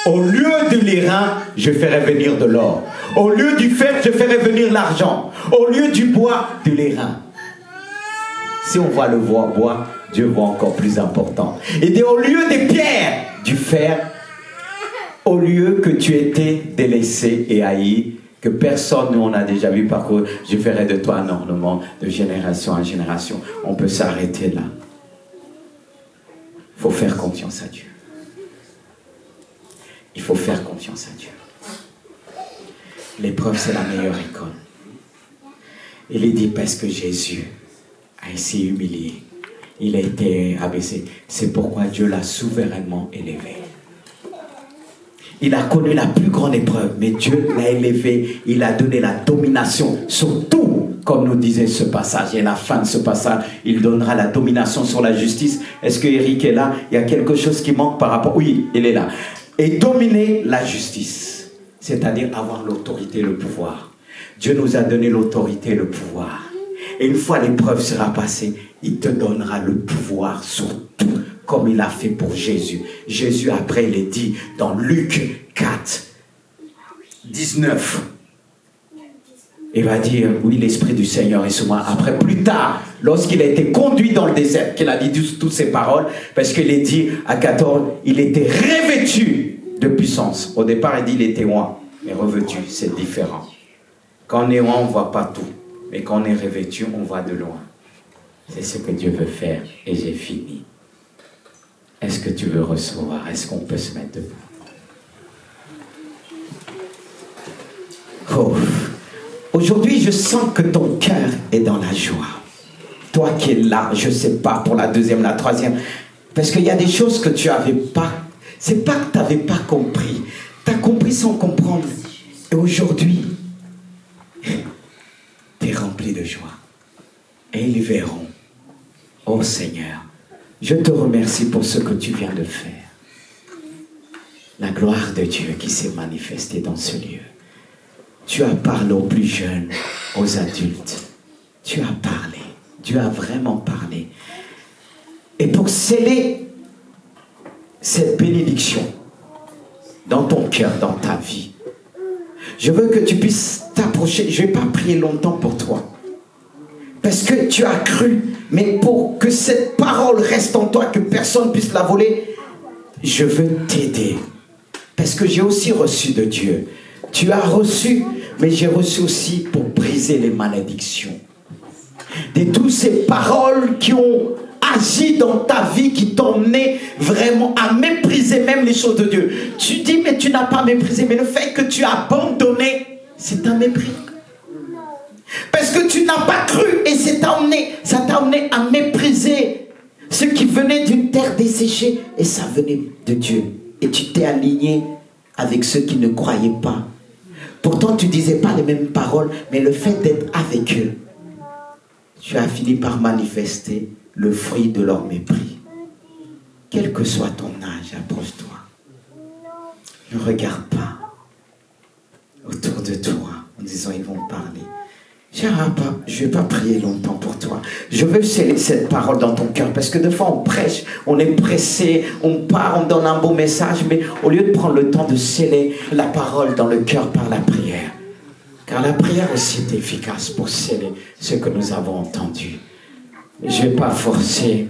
Au lieu de l'airain, je ferai venir de l'or. Au lieu du fer, je ferai venir l'argent. Au lieu du bois, de l'airain. Si on voit le bois, Dieu voit encore plus important. Et dit, au lieu des pierres, du fer. Au lieu que tu étais délaissé et haï, que personne, nous on a déjà vu parcourir, je ferai de toi un ornement de génération en génération. On peut s'arrêter là. Il faut faire confiance à Dieu. Il faut faire confiance à Dieu. L'épreuve, c'est la meilleure école. Il est dit parce que Jésus a été humilié, il a été abaissé. C'est pourquoi Dieu l'a souverainement élevé. Il a connu la plus grande épreuve, mais Dieu l'a élevé, il a donné la domination sur tout, comme nous disait ce passage. Et à la fin de ce passage, il donnera la domination sur la justice. Est-ce que Eric est là? Il y a quelque chose qui manque par rapport... Oui, il est là. Et dominer la justice, c'est-à-dire avoir l'autorité et le pouvoir. Dieu nous a donné l'autorité et le pouvoir. Et une fois l'épreuve sera passée, il te donnera le pouvoir sur tout, comme il a fait pour Jésus. Jésus, après, il est dit dans Luc 4, 19. Il va dire, oui, l'Esprit du Seigneur est sur moi. Après, plus tard, lorsqu'il a été conduit dans le désert, qu'il a dit toutes ces paroles, parce qu'il est dit à 14, il était revêtu de puissance. Au départ, il dit, il était oint, mais revêtu, c'est différent. Quand on est oint, on ne voit pas tout. Mais quand on est revêtu, on voit de loin. C'est ce que Dieu veut faire, et j'ai fini. Est-ce que tu veux recevoir? Est-ce qu'on peut se mettre debout? Oh. Aujourd'hui, je sens que ton cœur est dans la joie. Toi qui es là, je ne sais pas, pour la deuxième, la troisième, parce qu'il y a des choses que tu n'avais pas. C'est pas que tu n'avais pas compris. Tu as compris sans comprendre. Et aujourd'hui, tu es rempli de joie. Et ils verront. Oh Seigneur, je te remercie pour ce que tu viens de faire. La gloire de Dieu qui s'est manifestée dans ce lieu. Tu as parlé aux plus jeunes, aux adultes. Tu as parlé. Dieu a vraiment parlé. Et pour sceller cette bénédiction dans ton cœur, dans ta vie, je veux que tu puisses t'approcher. Je ne vais pas prier longtemps pour toi. Parce que tu as cru. Mais pour que cette parole reste en toi, que personne ne puisse la voler, je veux t'aider. Parce que j'ai aussi reçu de Dieu. Tu as reçu, mais j'ai reçu aussi pour briser les malédictions. De toutes ces paroles qui ont agi dans ta vie, qui t'ont mené vraiment à mépriser même les choses de Dieu. Tu dis, mais tu n'as pas méprisé. Mais le fait que tu as abandonné, c'est un mépris. Parce que tu n'as pas cru et ça t'a amené à mépriser ce qui venait d'une terre desséchée. Et ça venait de Dieu. Et tu t'es aligné avec ceux qui ne croyaient pas. Pourtant, tu ne disais pas les mêmes paroles, mais le fait d'être avec eux, tu as fini par manifester le fruit de leur mépris. Quel que soit ton âge, approche-toi. Ne regarde pas autour de toi en disant ils vont parler. Je ne vais pas prier longtemps pour toi. Je veux sceller cette parole dans ton cœur. Parce que des fois, on prêche, on est pressé, on part, on donne un beau message. Mais au lieu de prendre le temps de sceller la parole dans le cœur par la prière. Car la prière aussi est efficace pour sceller ce que nous avons entendu. Je ne vais pas forcer.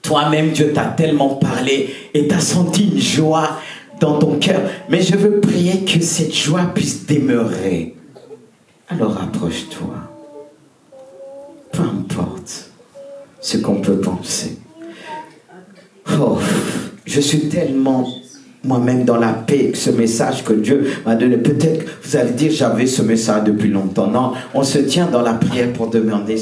Toi-même, Dieu t'a tellement parlé et t'as senti une joie dans ton cœur. Mais je veux prier que cette joie puisse demeurer. Alors approche-toi. Peu importe ce qu'on peut penser. Oh, je suis tellement moi-même dans la paix, ce message que Dieu m'a donné. Peut-être que vous allez dire, j'avais ce message depuis longtemps. Non, on se tient dans la prière pour demander